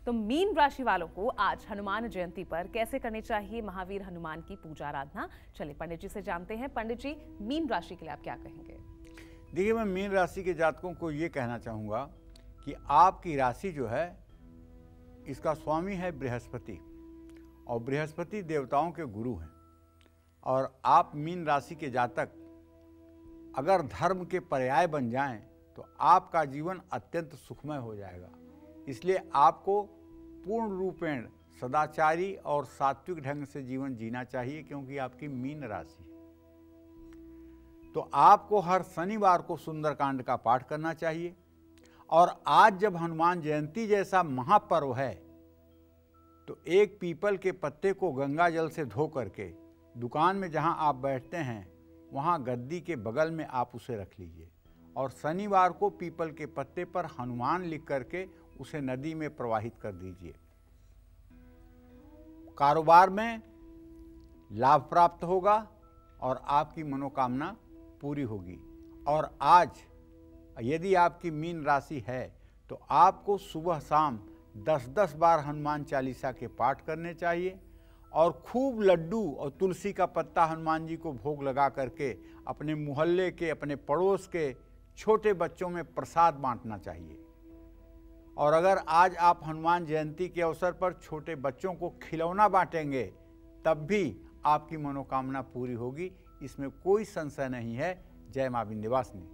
तो मीन राशि वालों को आज हनुमान जयंती पर कैसे करनी चाहिए महावीर हनुमान की पूजा आराधना। चलिए पंडित जी से जानते हैं। पंडित जी, मीन राशि के लिए आप क्या कहेंगे? देखिए, मैं मीन राशि के जातकों को ये कहना चाहूँगा कि आपकी राशि जो है, इसका स्वामी है बृहस्पति और बृहस्पति देवताओं के गुरु हैं। और आप मीन राशि के जातक अगर धर्म के पर्याय बन जाएं तो आपका जीवन अत्यंत सुखमय हो जाएगा। इसलिए आपको पूर्ण रूपेण सदाचारी और सात्विक ढंग से जीवन जीना चाहिए, क्योंकि आपकी मीन राशि है। तो आपको हर शनिवार को सुंदरकांड का पाठ करना चाहिए। और आज जब हनुमान जयंती जैसा महापर्व है तो एक पीपल के पत्ते को गंगा जल से धो करके दुकान में जहां आप बैठते हैं वहां गद्दी के बगल में आप उसे रख लीजिए और शनिवार को पीपल के पत्ते पर हनुमान लिख करके उसे नदी में प्रवाहित कर दीजिए। कारोबार में लाभ प्राप्त होगा और आपकी मनोकामना पूरी होगी। और आज यदि आपकी मीन राशि है तो आपको सुबह शाम 10-10 बार हनुमान चालीसा के पाठ करने चाहिए और खूब लड्डू और तुलसी का पत्ता हनुमान जी को भोग लगा करके अपने मोहल्ले के, अपने पड़ोस के छोटे बच्चों में प्रसाद बांटना चाहिए। और अगर आज आप हनुमान जयंती के अवसर पर छोटे बच्चों को खिलौना बांटेंगे तब भी आपकी मनोकामना पूरी होगी, इसमें कोई संशय नहीं है। जय मां विंध्यवासिनी।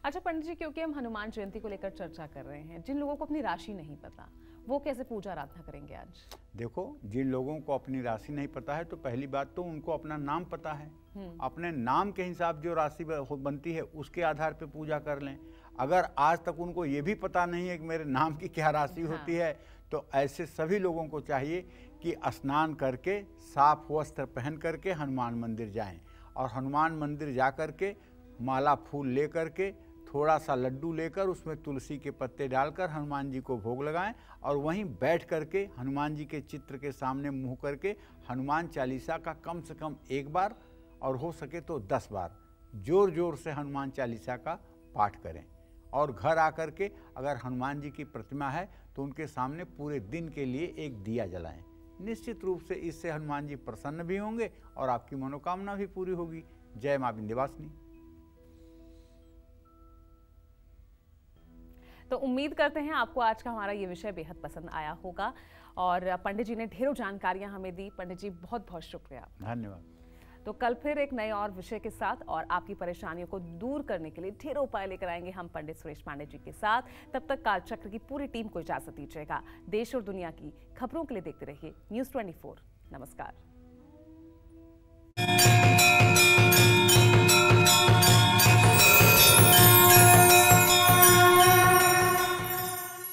अच्छा पंडित जी, क्योंकि हम हनुमान जयंती को लेकर चर्चा कर रहे हैं, जिन लोगों को अपनी राशि नहीं पता वो कैसे पूजा आराधना करेंगे आज? देखो, जिन लोगों को अपनी राशि नहीं पता है तो पहली बात तो उनको अपना नाम पता है। अपने नाम के हिसाब जो राशि बनती है उसके आधार पे पूजा कर लें। अगर आज तक उनको ये भी पता नहीं है कि मेरे नाम की क्या राशि होती है तो ऐसे सभी लोगों को चाहिए कि स्नान करके साफ वस्त्र पहन करके हनुमान मंदिर जाएं और हनुमान मंदिर जा करके माला फूल ले करके थोड़ा सा लड्डू लेकर उसमें तुलसी के पत्ते डालकर हनुमान जी को भोग लगाएं और वहीं बैठ करके हनुमान जी के चित्र के सामने मुँह करके हनुमान चालीसा का कम से कम 1 बार और हो सके तो 10 बार जोर जोर से हनुमान चालीसा का पाठ करें। और घर आकर के अगर हनुमान जी की प्रतिमा है तो उनके सामने पूरे दिन के लिए एक दिया जलाएं। निश्चित रूप से इससे हनुमान जी प्रसन्न भी होंगे और आपकी मनोकामना भी पूरी होगी। जय मां विंध्यवासिनी। तो उम्मीद करते हैं आपको आज का हमारा ये विषय बेहद पसंद आया होगा और पंडित जी ने ढेरों जानकारियां हमें दी। पंडित जी बहुत बहुत शुक्रिया। धन्यवाद। तो कल फिर एक नए और विषय के साथ और आपकी परेशानियों को दूर करने के लिए ढेरों उपाय लेकर आएंगे हम पंडित सुरेश पांडे जी के साथ। तब तक कालचक्र की पूरी टीम को इजाजत दीजिएगा। देश और दुनिया की खबरों के लिए देखते रहिए News 24। नमस्कार।